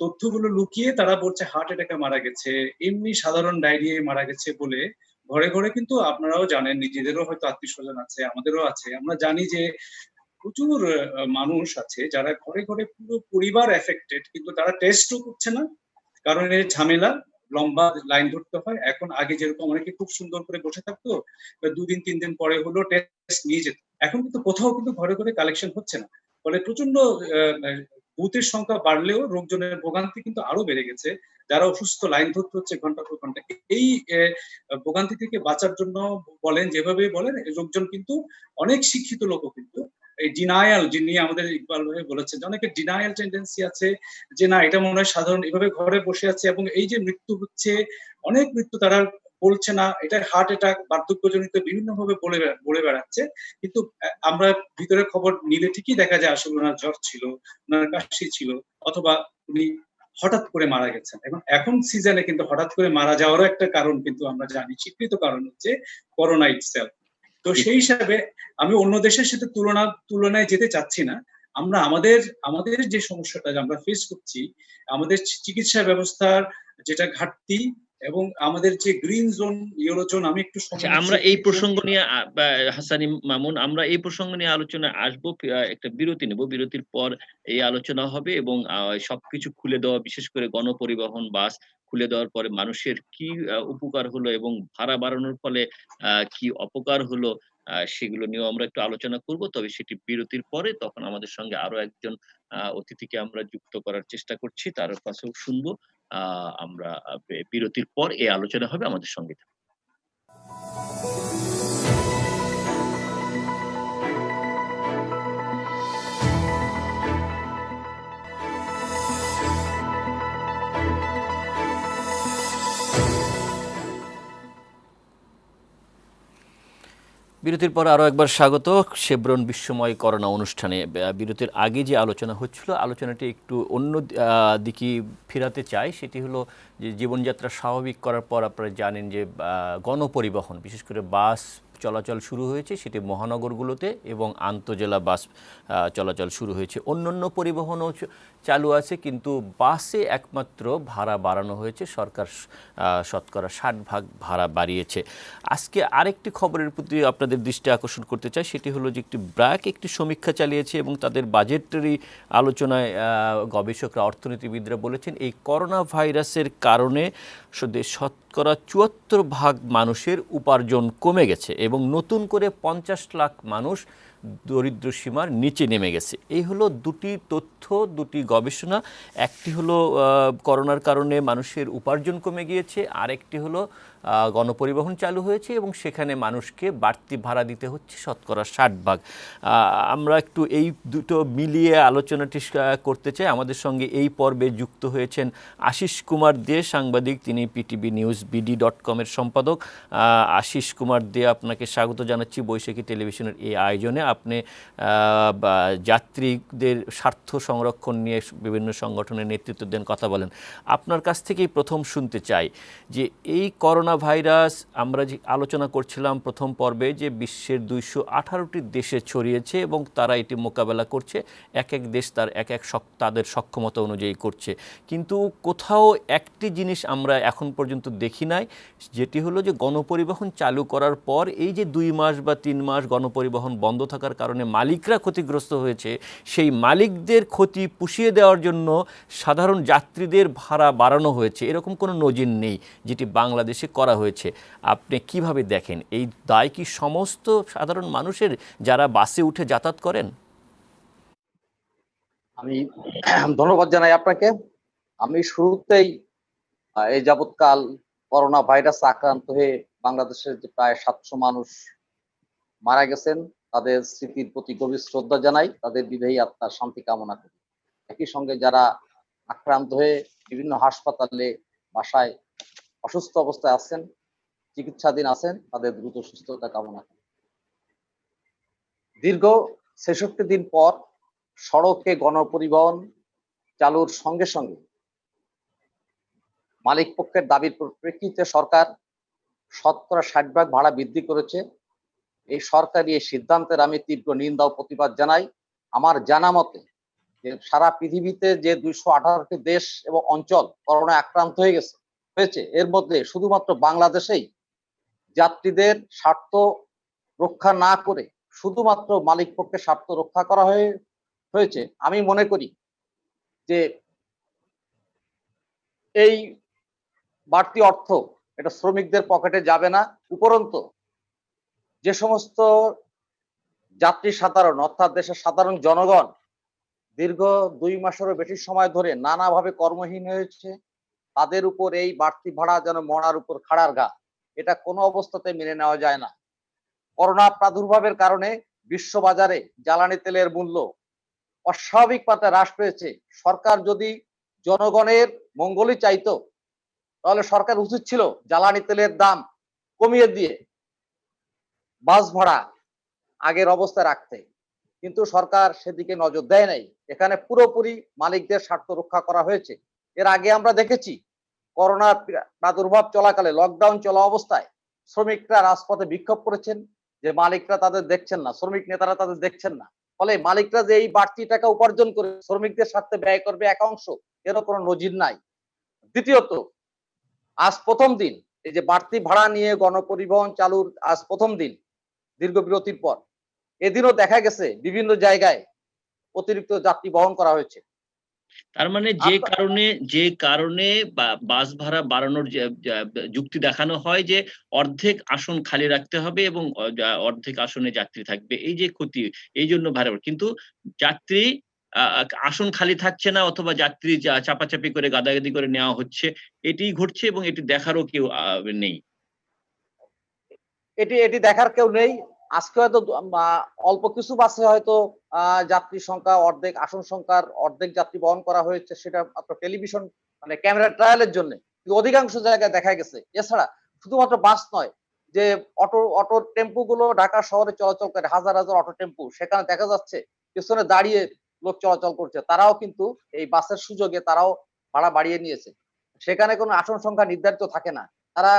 তথ্যগুলো লুকিয়ে তারা বলছে হার্ট অ্যাটাকে মারা গেছে, এমনি সাধারণ ডায়রিয়ায় মারা গেছে বলে। ঘরে ঘরে কিন্তু আপনারাও জানেন, নিজেদেরও হয়তো আত্মীয় স্বজন আছে, আমাদেরও আছে, আমরা জানি যে প্রচুর মানুষ আছে যারা ঘরে ঘরে পুরো পরিবার এফেক্টেড, কিন্তু তারা টেস্টও করছে না, কারণ এর ঝামেলা, লম্বা লাইন ধরতে হয়। এখন আগে যেরকম অনেকে খুব সুন্দর করে বসে থাকতো, ২ দিন ৩ দিন পরে হলো টেস্ট নিয়ে যেত, এখন কিন্তু কোথাও কিন্তু ঘরে ঘরে কালেকশন হচ্ছে না। ফলে প্রচন্ড বুথের সংখ্যা বাড়লেও লোকজনের ভোগান্তি কিন্তু আরো বেড়ে গেছে। যারা অসুস্থ লাইন ধরতে হচ্ছে ঘন্টা পর ঘন্টা। এই ভোগান্তি থেকে বাঁচার জন্য বলেন, যেভাবে বলেন, লোকজন কিন্তু অনেক শিক্ষিত লোকও কিন্তু এই ডিনায়াল, যিনি আমাদের ইকবাল ভাই বলেছেন যে অনেকের ডিনায়াল টেন্ডেন্সি আছে, যে না এটা মনে হয় সাধারণ, এভাবে ঘরে বসে আছে, এবং এই যে মৃত্যু হচ্ছে, অনেক মৃত্যু তারা বলছে না, এটা হার্ট অ্যাটাক, বার্ধক্যজনিত বিভিন্ন ভাবে বলে বেড়াচ্ছে। কিন্তু আমরা ভিতরে খবর নিলে ঠিকই দেখা যায় আসলে ওনার জ্বর ছিল, ওনার কাশি ছিল, অথবা উনি হঠাৎ করে মারা গেছেন। এখন সিজনে কিন্তু হঠাৎ করে মারা যাওয়ারও একটা কারণ কিন্তু আমরা জানি, স্বীকৃত কারণ হচ্ছে করোনা ইটসেলফ। তো সেই হিসাবে আমি অন্য দেশের সাথে তুলনায় যেতে চাচ্ছি না। আমরা আমাদের যে সমস্যাটা আমরা ফেস করছি, আমাদের চিকিৎসা ব্যবস্থার যেটা ঘাটতি, এবং আমাদের যে গ্রিন জোন, ইয়েলো জোন, আমি একটু আমরা এই প্রসঙ্গ নিয়ে হাসানি মামুন, আমরা এই প্রসঙ্গ নিয়ে আলোচনা আসবো। একটা বিরতি নেব, বিরতির পর এই আলোচনা হবে এবং সবকিছু খুলে দেওয়া, বিশেষ করে গণপরিবহন, বাস খুলে দেওয়ার পরে মানুষের কি উপকার হলো এবং ভাড়া বাড়ানোর ফলে কি অপকার হলো, সেগুলো নিয়েও আমরা একটু আলোচনা করব। তবে সেটি বিরতির পরে। তখন আমাদের সঙ্গে আরো একজন অতিথিকে আমরা যুক্ত করার চেষ্টা করছি, তার কাছেও শুনবো। আমরা বিরতির পর এই আলোচনা হবে, আমাদের সঙ্গে থাকুন। বিরতির পর আরও একবার স্বাগত শেভরন বিশ্বময় করোনা অনুষ্ঠানে। বিরতির আগে যে আলোচনা হচ্ছিল, আলোচনাটি একটু অন্য দিকে ফেরাতে চাই। সেটি হলো যে জীবনযাত্রা স্বাভাবিক করার পর আপনারা জানেন যে গণপরিবহন, বিশেষ করে বাস চলাচল শুরু হয়েছে, সেটি মহানগরগুলোতে, এবং আন্তঃজেলা বাস চলাচল শুরু হয়েছে। অন্যান্য পরিবহনও চালু আছে, কিন্তু বাসে একমাত্র ভাড়া বাড়ানো হয়েছে। সরকার শতকরা 60% ভাড়া বাড়িয়েছে। আজকে আরেকটি খবরের প্রতি আপনাদের দৃষ্টি আকর্ষণ করতে চাই। সেটি হলো যে ব্র্যাক একটি সমীক্ষা চালিয়েছে এবং তাদের বাজেটারি আলোচনায় গবেষকরা, অর্থনীতিবিদরা বলেছেন এই করোনা ভাইরাসের কারণে শতকরা 74% মানুষের উপার্জন কমে গেছে এবং নতুন করে 50 লাখ মানুষ দরিদ্র সীমার নিচে নেমে গেছে। এই হলো দুটি তথ্য, দুটি গবেষণা। একটি হলো করোনার কারণে মানুষের উপার্জন কমে গিয়েছে, আরেকটি হলো গণপরিবহন চালু হয়েছে এবং সেখানে মানুষকে বাড়তি ভাড়া দিতে হচ্ছে শতকরা 60%। আমরা একটু এই দুটো মিলিয়ে আলোচনাটি করতে চাই। আমাদের সঙ্গে এই পর্বে যুক্ত হয়েছেন আশিস কুমার দে, সাংবাদিক, তিনি পিটিভি নিউজ BD.com-এর সম্পাদক। আশিস কুমার দে, আপনাকে স্বাগত জানাচ্ছি বৈশাখী টেলিভিশনের এই আয়োজনে। আপনি যাত্রীদের স্বার্থ সংরক্ষণ নিয়ে বিভিন্ন সংগঠনের নেতৃত্ব দেন, কথা বলেন। আপনার কাছ থেকেই প্রথম শুনতে চাই যে এই করোনা ভাইরাস আমরা যে আলোচনা করছিলাম প্রথম পর্বে যে বিশ্বের 218টি দেশে ছড়িয়েছে এবং তারা এটি মোকাবেলা করছে, এক এক দেশ তার তাদের সক্ষমতা অনুযায়ী করছে। কিন্তু কোথাও একটি জিনিস আমরা এখন পর্যন্ত দেখি নাই, যেটি হলো যে গণপরিবহন চালু করার পর এই যে 2 মাস বা 3 মাস গণপরিবহন বন্ধ থাকার কারণে মালিকরা ক্ষতিগ্রস্ত হয়েছে, সেই মালিকদের ক্ষতি পুষিয়ে দেওয়ার জন্য সাধারণ যাত্রীদের ভাড়া বাড়ানো হয়েছে, এরকম কোনো নজির নেই যেটি বাংলাদেশে করা হয়েছে। আপনি কিভাবে দেখেন? এই দায় কি সমস্ত সাধারণ মানুষের যারা বাসে উঠে যাতায়াত করেন? আমি ধন্যবাদ জানাই আপনাকে। আমি শুরুতেই এই যাবৎকাল করোনা ভাইরাস আক্রান্ত হয়ে বাংলাদেশের যে প্রায় 700 মানুষ মারা গেছেন, তাদের স্মৃতির প্রতি গভীর শ্রদ্ধা জানাই, তাদের বিদেহী আত্মার শান্তি কামনা করি। একই সঙ্গে যারা আক্রান্ত হয়ে বিভিন্ন হাসপাতালে বাসায় অসুস্থ অবস্থায় আছেন, চিকিৎসাধীন আছেন, তাদের দ্রুত সুস্থতা কামনা করি। দীর্ঘ 66 দিন পর সড়কে গণপরিবহন চালুর সঙ্গে সঙ্গে মালিক পক্ষের দাবির প্রেক্ষিতে সরকার 60% ভাড়া বৃদ্ধি করেছে। এই সরকারি এই সিদ্ধান্তের আমি তীব্র নিন্দা ও প্রতিবাদ জানাই। আমার জানা মতে যে সারা পৃথিবীতে যে 218টি দেশ এবং অঞ্চল করোনায় আক্রান্ত হয়েছে, এর মধ্যে শুধুমাত্র বাংলাদেশেই যাত্রীদের স্বার্থ রক্ষা না করে শুধুমাত্র মালিক পক্ষের স্বার্থ রক্ষা করা হয়েছে। আমি মনে করি যে এই বাড়তি অর্থ এটা শ্রমিকদের পকেটে যাবে না, উপরন্তু যে সমস্ত যাত্রী সাধারণ অর্থাৎ দেশের সাধারণ জনগণ দীর্ঘ 2 মাসেরও বেশি সময় ধরে নানাভাবে কর্মহীন হয়েছে, তাদের উপর এই বাড়তি ভাড়া যেন মরার উপর খাড়ার ঘা, এটা কোনো অবস্থাতে মেনে নেওয়া যায় না। করোনা প্রাদুর্ভাবের কারণে বিশ্ববাজারে জ্বালানি তেলের মূল্য অস্বাভাবিক মাত্রায় হ্রাস পেয়েছে। সরকার যদি জনগণের মঙ্গলই চাইতো, তাহলে সরকার উচিত ছিল জ্বালানি তেলের দাম কমিয়ে দিয়ে বাস ভাড়া আগের অবস্থায় রাখতে, কিন্তু সরকার সেদিকে নজর দেয় নাই। এখানে পুরোপুরি মালিকদের স্বার্থ রক্ষা করা হয়েছে। এর আগে আমরা দেখেছি করোনা প্রাদুর্ভাব চলাকালে, লকডাউন চলা অবস্থায় শ্রমিকরা রাজপথে বিক্ষোভ করেছেন যে মালিকরা তাদের দেখছেন না, শ্রমিক নেতারা তাদের দেখছেন না। ফলে মালিকরা যে এই বাড়তি টাকা উপার্জন করে শ্রমিকদের স্বার্থে ব্যয় করবে এক অংশ, এরও কোনো নজির নাই। দ্বিতীয়ত, আজ প্রথম দিন এই যে বাড়তি ভাড়া নিয়ে গণপরিবহন চালুর আজ প্রথম দিন দীর্ঘ বিরতির পর, এদিনও দেখা গেছে বিভিন্ন জায়গায় অতিরিক্ত যাত্রী বহন করা হয়েছে। তার মানে যে কারণে বাস ভাড়া বাড়ানোর যুক্তি দেখানো হয় যে অর্ধেক আসন খালি রাখতে হবে এবং অর্ধেক আসনে যাত্রী থাকবে, এই যে ক্ষতি, এই জন্য ভাড়া। কিন্তু যাত্রী আসন খালি থাকছে না, অথবা যাত্রী চাপাচাপি করে গাদাগাদি করে নেওয়া হচ্ছে, এটিই ঘটছে এবং এটি দেখারও কেউ নেই। এটি দেখার কেউ নেই। আজকে হয়তো অল্প কিছু বাসে হয়তো যাত্রী সংখ্যা অর্ধেক, আসন সংখ্যার অর্ধেক যাত্রী বহন করা হয়েছে, সেটা আপনার টেলিভিশন মানে ক্যামেরা ট্রায়ালের জন্য। অধিকাংশ জায়গায় দেখা গেছে। এছাড়া শুধুমাত্র বাস নয়, যে অটো টেম্পু গুলো ঢাকা শহরে চলাচল করে, হাজার হাজার অটো টেম্পু, সেখানে দেখা যাচ্ছে পেছনে দাঁড়িয়ে লোক চলাচল করছে, তারাও কিন্তু এই বাসের সুযোগে তারাও ভাড়া বাড়িয়ে নিয়েছে। সেখানে কোনো আসন সংখ্যা নির্ধারিত থাকে না। তারা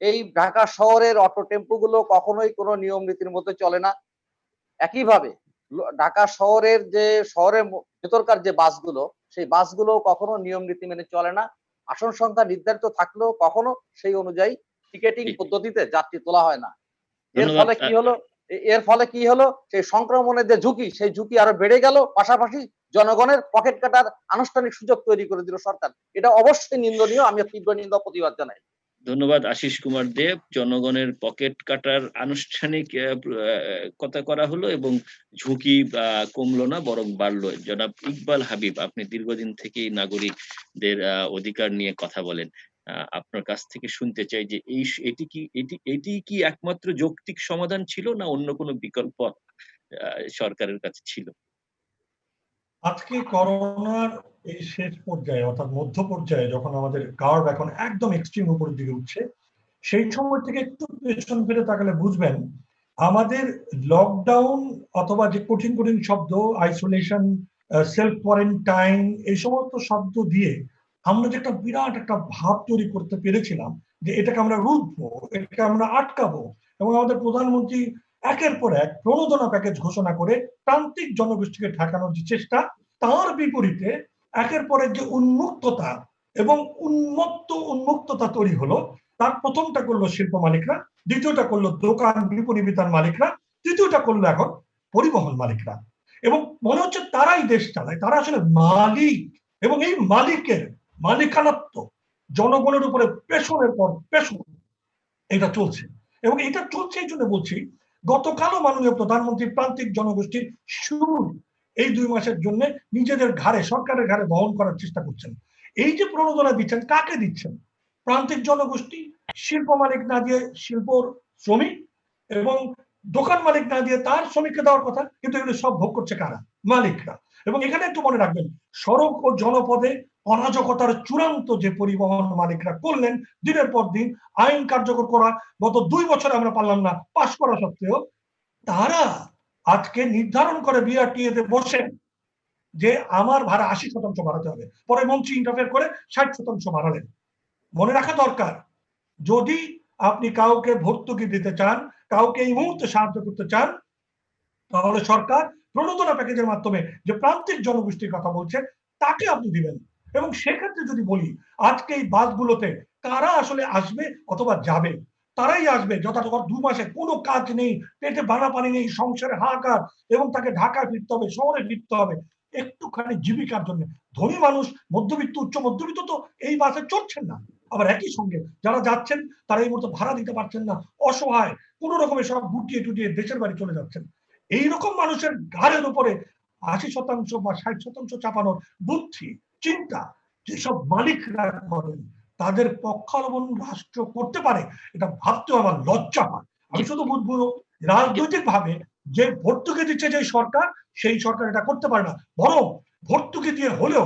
এই ঢাকা শহরের অটো টেম্পু গুলো কখনোই কোনো নিয়ম নীতির মধ্যে চলে না। একইভাবে ঢাকা শহরের ভেতরকার যে বাসগুলো, সেই বাসগুলো কখনো নিয়ম নীতি মেনে চলে না। আসন সংখ্যা নির্ধারিত থাকলেও কখনো সেই অনুযায়ী টিকেটিং পদ্ধতিতে যাত্রী তোলা হয় না। এর ফলে কি হলো, সেই সংক্রমণের যে ঝুঁকি, সেই ঝুঁকি আরো বেড়ে গেল। পাশাপাশি জনগণের পকেট কাটার আনুষ্ঠানিক সুযোগ তৈরি করে দিল সরকার। এটা অবশ্যই নিন্দনীয়, আমি তীব্র নিন্দা প্রতিবাদ জানাই। ধন্যবাদ আশিস কুমার দেব। জনগণের পকেট কাটার আনুষ্ঠানিক কথা করা হলো এবং ঝুঁকি কমলো না, বরং বাড়লো। জনাব ইকবাল হাবিব, আপনি দীর্ঘদিন থেকেই নাগরিকদের অধিকার নিয়ে কথা বলেন। আপনার কাছ থেকে শুনতে চাই যে এটি কি একমাত্র যৌক্তিক সমাধান ছিল, না অন্য কোনো বিকল্প সরকারের কাছে ছিল? আজকে করোনার এই শেষ পর্যায়ে অর্থাৎ মধ্য পর্যায়ে যখন আমাদের কার্ভ এখন একদম এক্সট্রিম উপরের দিকে উঠছে, সেই সময় থেকে একটু পেছন ফিরে তাকালে বুঝবেন আমাদের লকডাউন অথবা যে কঠিন কঠিন শব্দ, আইসোলেশন, সেলফ কোয়ারেন্টাইন, এই সমস্ত শব্দ দিয়ে আমরা যে একটা বিরাট একটা ভাব তৈরি করতে পেরেছিলাম যে এটাকে আমরা রুখবো, এটাকে আমরা আটকাবো, এবং আমাদের প্রধানমন্ত্রী একের পর এক প্রণোদনা প্যাকেজ ঘোষণা করে প্রান্তিক জনগোষ্ঠীকে ঠেকানোর যে চেষ্টা, তার বিপরীতে একের পর এক যে উন্মুক্ততা এবং উন্মুক্ততা তৈরি হলো, তার প্রথমটা করলো শিল্প মালিকরা, দ্বিতীয়টা করলো দোকান বিপণী বিতান মালিকরা, তৃতীয়টা করলো এখন পরিবহন মালিকরা। এবং মনে হচ্ছে তারাই দেশ চালায়, তারা আসলে মালিক, এবং এই মালিকের মালিকানাত্ব জনগণের উপরে পেশনের পর পেশন এটা চলছে। এবং এটা চলছে এই জন্য বলছি, গতকালও মাননীয় প্রধানমন্ত্রী প্রান্তিক জনগোষ্ঠীর শুরু এই 2 মাসের জন্য নিজেদের ঘাড়ে, সরকারের ঘাড়ে বহন করার চেষ্টা করছেন। এই যে প্রণোদনা দিচ্ছেন, কাকে দিচ্ছেন? প্রান্তিক জনগোষ্ঠী, শিল্প মালিক না দিয়ে শিল্পর শ্রমিক, এবং দোকান মালিক না দিয়ে তার শ্রমিককে দেওয়ার কথা, কিন্তু এগুলো সব ভোগ করছে কারা? মালিকরা। এবং এখানে একটু মনে রাখবেন, সড়ক ও জনপদে অরাজকতার চূড়ান্ত যে পরিবহন মালিকরা করলেন দিনের পর দিন, আইন কার্যকর করা গত 2 বছরে আমরা পারলাম না পাশ করা সত্ত্বেও, তারা আজকে নির্ধারণ করে বিআরটিএ তে বসে যে আমার ভাড়া 80% বাড়াতে হবে, পরে মন্ত্রী ইন্টারফেয়ার করে 60% বাড়ালেন। মনে রাখা দরকার, যদি আপনি কাউকে ভর্তুকি দিতে চান, কাউকে এই মুহূর্তে সাহায্য করতে চান, তাহলে সরকার প্রণোদনা প্যাকেজের মাধ্যমে যে প্রান্তিক জনগোষ্ঠীর কথা বলছে তাকে আপনি দিবেন। এবং সেক্ষেত্রে যদি বলি, আজকে এই বাসগুলোতে কারা আসলে আসবে অথবা যাবে? তারাই আসবে যথাযথ 2 মাসে কোনো কাজ নেই, পেটে বানা পানি নেই, সংসারে হাহাকার, এবং তাকে ঢাকায় ফিরতে হবে, শহরে ফিরতে হবে একটুখানি জীবিকার জন্য। ধনী মানুষ, মধ্যবিত্ত, উচ্চ মধ্যবিত্ত তো এই বাসে চড়ছেন না। আবার একই সঙ্গে যারা যাচ্ছেন তারা এই মুহূর্তে ভাড়া দিতে পারছেন না, অসহায়, কোন রকমের সব গুটিয়ে টুটিয়ে দেশের বাড়ি চলে যাচ্ছেন। এইরকম মানুষের ঘাড়ের উপরে 80% বা 60% চাপানোর বুদ্ধি, চিন্তা যেসব মালিকরা করেন, তাদের পক্ষাবলম্বন রাষ্ট্র করতে পারে, এটা ভাবতেও আমার লজ্জা হয়। আমি শুধু বুঝবো রাজনৈতিক ভাবে যে ভর্তুকি দিচ্ছে যে সরকার, সেই সরকার এটা করতে পারে না, বরং ভর্তুকি দিয়ে হলেও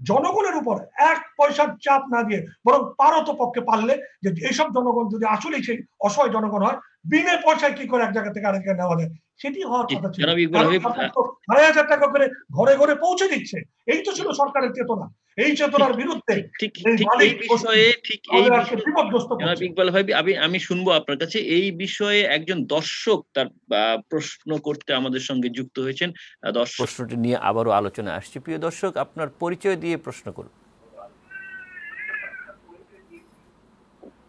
জনগণের উপর 1 পয়সার চাপ না দিয়ে, বরং পারত পক্ষে পারলে যে এইসব জনগণ যদি আসলেই সেই অসহায় জনগণ হয়, বিনা পয়সায় কি করে এক জায়গা থেকে আরেক জায়গায় নেওয়া যায়, সেটি হওয়ার কথা ছিল। জনাব ইকবাল হাবিব, 2,500 টাকা করে ঘরে ঘরে পৌঁছে দিচ্ছে, এই তো ছিল সরকারের চেতনা। এই চেতনার বিরুদ্ধে ঠিক এই বিষয়ে বিপদগ্রস্ত জনাব ইকবাল হাবিব, আমি শুনবো আপনার কাছে। এই বিষয়ে একজন দর্শক তার প্রশ্ন করতে আমাদের সঙ্গে যুক্ত হয়েছেন। দর্শক প্রশ্নটি নিয়ে আবারও আলোচনা আসছে। প্রিয় দর্শক, আপনার পরিচয় দিয়ে প্রশ্ন করুন।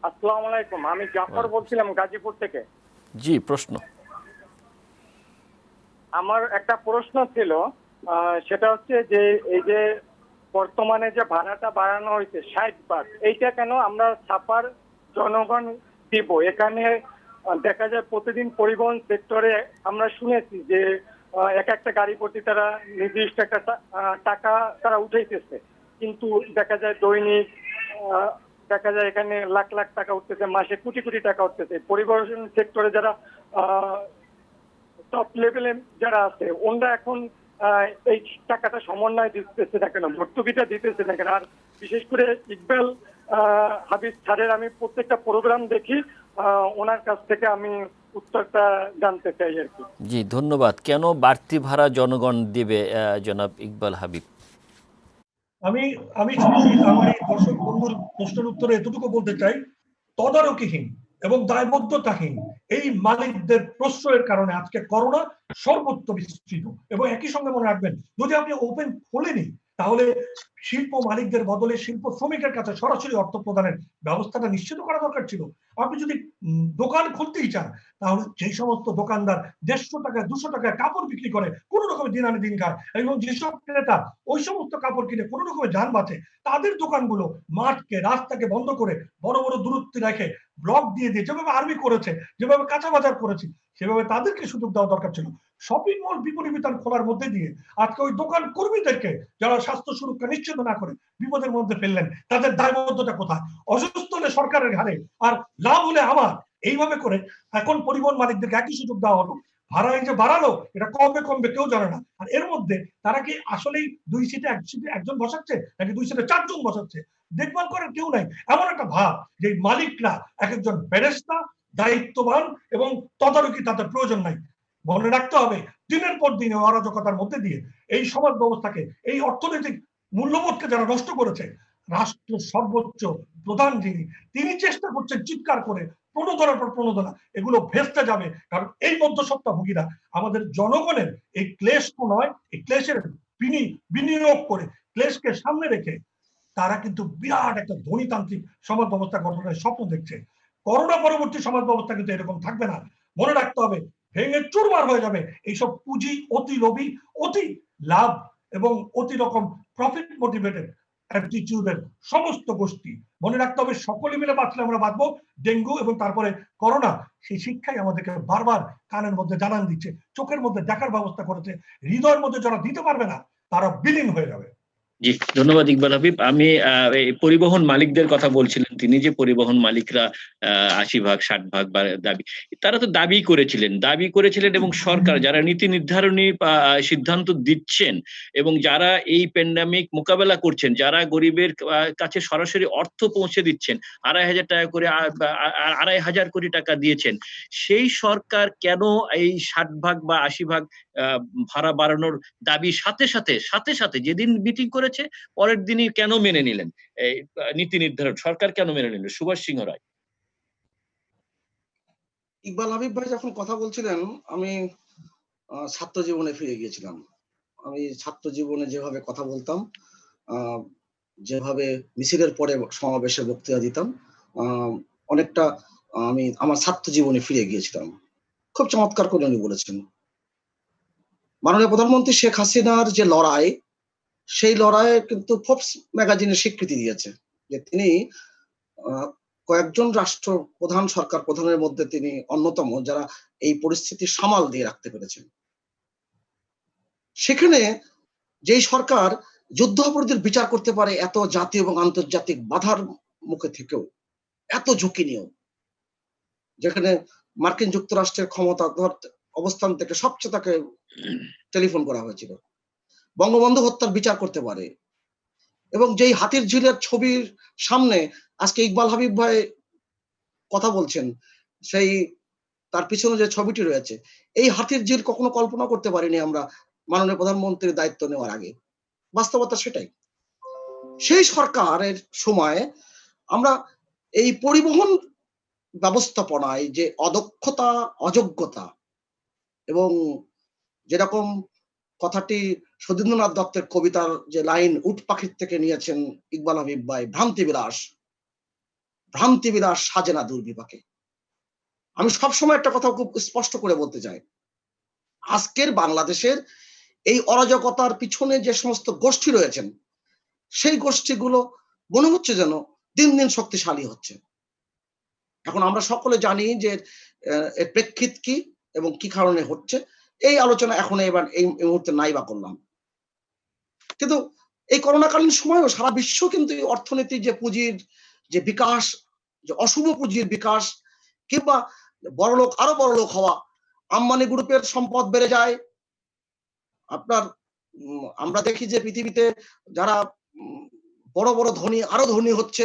আসসালামু আলাইকুম, আমি জাফর বলছিলাম গাজীপুর থেকে। জি, প্রশ্ন। আমার একটা প্রশ্ন ছিল, সেটা হচ্ছে যে এই যে বর্তমানে যে ভাড়াটা বাড়ানো হয়েছে 60 বাট, এইটা কেন আমরা ছাপার জনগণ দিব? এখানে দেখা যায় প্রতিদিন পরিবহন সেক্টরে আমরা শুনেছি যে এক একটা গাড়ি প্রতি তারা নির্দিষ্ট একটা টাকা তারা উঠাইতেছে, কিন্তু দেখা যায় দৈনিক দেখা যায় এখানে লাখ লাখ টাকা উঠতেছে, মাসে কোটি কোটি টাকা উঠতেছে। পরিবহন সেক্টরে যারা টপ লেভেলে যারা আছে, ওনারা এখন এই টাকাটা সমন্বয় দিতেছে না কেন, ভর্তুকিটা দিতেছে না কেন? আর বিশেষ করে ইকবাল হাবিব স্যারের আমি প্রত্যেকটা প্রোগ্রাম দেখি, ওনার কাছ থেকে আমি উত্তরটা জানতে চাই আর কি। জি, ধন্যবাদ। কেন বাড়তি ভাড়া জনগণ দিবে, জনাব ইকবাল হাবিব? আমি শুধু আমার এই দর্শক বন্ধুর প্রশ্নের উত্তরে এতটুকু বলতে চাই, তদারকিহীন এবং দায়বদ্ধতাহীন এই মালিকদের প্রশ্রয়ের কারণে আজকে করোনা সর্বত্র বিস্তৃত। এবং একই সঙ্গে মনে রাখবেন, যদি আপনি ওপেন খোলেনি, তাহলে শিল্প মালিকদের বদলে শিল্প শ্রমিকের কাছে সরাসরি অর্থ প্রদানের ব্যবস্থাটা নিশ্চিত করা দরকার ছিল। আপনি যদি দোকান খুলতেই চান, তাহলে যেই সমস্ত দোকানদার 150 টাকায় 200 টাকায় কাপড় বিক্রি করে, কোন রকমের দিন আনে দিন খায়, এবং যেসব ক্রেতা ওই সমস্ত কাপড় কিনে কোন রকমের যান বাঁচে, তাদের দোকানগুলো মাঠকে, রাস্তাকে বন্ধ করে বড় বড় দূরত্ব রেখে ব্লক দিয়ে দিয়ে, যেভাবে আর্মি করেছে, যেভাবে কাঁচা বাজার করেছে, সেভাবে তাদেরকে সুযোগ দেওয়া দরকার ছিল। শপিং মল বিপণী বিতান খোলার মধ্যে দিয়ে আজকে ওই দোকান কর্মীদেরকে যারা স্বাস্থ্য সুরক্ষা নিশ্চিত না করে বিপদের মধ্যে ফেললেন, তাদের দায়বদ্ধতা কোথায়? অসুস্থ হলে সরকারের ঘাড়ে, আর লাভ হলে আমার। এইভাবে করে এখন পরিবহন মালিকদেরকে একই সুযোগ দেওয়া হলো, ভাড়া এই যে বাড়ালো, এটা কমবে কমবে কেউ জানে না। আর এর মধ্যে তারা কি আসলেই 2 সিটে 1 সিটে একজন বসাচ্ছে, নাকি 2 সিটে 4 জন বসাচ্ছে, দেখভাল করার কেউ নাই। এমন একটা ভাব যে মালিকরা এক একজন ফেরেশতা, দায়িত্ববান এবং তদারকি তাদের প্রয়োজন নাই। মনে রাখতে হবে দিনের পর দিন অরাজকতার মধ্যে দিয়ে এই সমাজ ব্যবস্থাকে, এই অর্থনৈতিক মূল্যবোধকে যারা নষ্ট করেছে, রাষ্ট্র সর্বোচ্চ প্রধান যিনি, তিনি চেষ্টা করছেন চিৎকার করে প্রণোদনার পর প্রণোদনা, এগুলো ভেস্তে যাবে। কারণ এই মধ্যস্বত্বভোগীরা আমাদের জনগণের এই ক্লেশ নয়, এই ক্লেশের বিনিয়োগ করে, ক্লেশকে সামনে রেখে তারা কিন্তু বিরাট একটা ধনীতান্ত্রিক সমাজ ব্যবস্থা গঠনের স্বপ্ন দেখছে। করোনা পরবর্তী সমাজ ব্যবস্থা কিন্তু এরকম থাকবে না। মনে রাখতে হবে, ভেঙে চুরমার হয়ে যাবে এইসব পুঁজি, অতি লোভী, অতি লাভ এবং অতি রকম প্রফিট মোটিভেটেড অ্যাটিটিউডের সমস্ত গোষ্ঠী। মনে রাখতে হবে সকলে মিলে বাঁচলে আমরা বাঁচবো। ডেঙ্গু এবং তারপরে করোনা, সেই শিক্ষাই আমাদেরকে বারবার কানের মধ্যে জানান দিচ্ছে, চোখের মধ্যে দেখার ব্যবস্থা করেছে। হৃদয়ের মধ্যে যারা দিতে পারবে না তারা বিলীন হয়ে যাবে। জি, ধন্যবাদ ইকবাল হাবিব। আমি পরিবহন মালিকদের কথা বলছিলেন তিনি, যে পরিবহন মালিকরা ৮০% ৬০% বা দাবি, তারা তো দাবি করেছিলেন এবং সরকার যারা নীতি নির্ধারণী সিদ্ধান্ত দিচ্ছেন এবং যারা এই প্যান্ডামিক মোকাবেলা করছেন, যারা গরিবের কাছে সরাসরি অর্থ পৌঁছে দিচ্ছেন, ২৫০০ টাকা করে ২৫০০ কোটি টাকা দিয়েছেন, সেই সরকার কেন এই ৬০% বা ৮০% ভাড়া বাড়ানোর দাবি সাথে সাথে যেদিন মিটিং করেছে পরের দিনই কেন মেনে নিলেন? এই নীতি নির্ধারণ সরকার কেন মেনে নিল? সুভাষ সিংহ রায়। ইকবাল হাবিব ভাই যখন কথা বলছিলেন, আমি ছাত্র জীবনে ফিরে গিয়েছিলাম। আমি ছাত্র জীবনে যেভাবে কথা বলতাম, যেভাবে মিছিলের পরে সমাবেশে বক্তৃতা দিতাম, অনেকটা আমি আমার ছাত্র জীবনে ফিরে গিয়েছিলাম। খুব চমৎকার করে উনি বলেছেন। মাননীয় প্রধানমন্ত্রী শেখ হাসিনার যে লড়াই, সেই লড়াইয়ে কিন্তু ফোর্বস ম্যাগাজিনের স্বীকৃতি দিয়েছে যে তিনি কয়েকজন রাষ্ট্র প্রধান, সরকার প্রধানের মধ্যে তিনি অন্যতম যারা এই পরিস্থিতি সামাল দিয়ে রাখতে পেরেছেন। সেখানে যেই সরকার যুদ্ধাপরাধীদের বিচার করতে পারে, এত জাতীয় এবং আন্তর্জাতিক বাধার মুখে থেকেও, এত ঝুঁকি নিয়েও, যেখানে মার্কিন যুক্তরাষ্ট্রের ক্ষমতা অবস্থান থেকে সবচেয়ে তাকে টেলিফোন করা হয়েছিল, বঙ্গবন্ধু হত্যার বিচার করতে পারে, এবং যেই হাতির ঝিলের ছবির সামনে আজকে ইকবাল হাবিব ভাই কথা বলছেন, সেই তার পিছনে যে ছবিটি রয়েছে, এই হাতির ঝিল কখনো কল্পনা করতে পারিনি আমরা মাননীয় প্রধানমন্ত্রীর দায়িত্ব নেওয়ার আগে। বাস্তবতা সেটাই। সেই সরকারের সময় আমরা এই পরিবহন ব্যবস্থাপনায় যে অদক্ষতা, অযোগ্যতা, এবং যেরকম কথাটি সতীন্দ্রনাথ দত্তের কবিতার যে লাইন উট পাখির থেকে নিয়েছেন ইকবাল হাবিব ভাই, ভ্রান্তি বিলাস সাজে না দুর্বিপাকে। আমি সবসময় একটা কথা খুব স্পষ্ট করে বলতে চাই, আজকের বাংলাদেশের এই অরাজকতার পিছনে যে সমস্ত গোষ্ঠী রয়েছেন, সেই গোষ্ঠীগুলো মনে হচ্ছে যেন দিন দিন শক্তিশালী হচ্ছে। এখন আমরা সকলে জানি যে এর প্রেক্ষিত কি এবং কি কারণে হচ্ছে, এই আলোচনা এখন এবার এই মুহূর্তে নাই বা করলাম। কিন্তু এই করোনাকালীন সময়ও সারা বিশ্ব কিন্তু অর্থনীতির যে পুঁজির যে বিকাশ, যে অশুভ পুঁজির বিকাশ, কিংবা বড়লোক আরো বড়লোক হওয়া, আম্বানি গ্রুপের সম্পদ বেড়ে যায়। আপনার আমরা দেখি যে পৃথিবীতে যারা বড় বড় ধনী আরো ধনী হচ্ছে,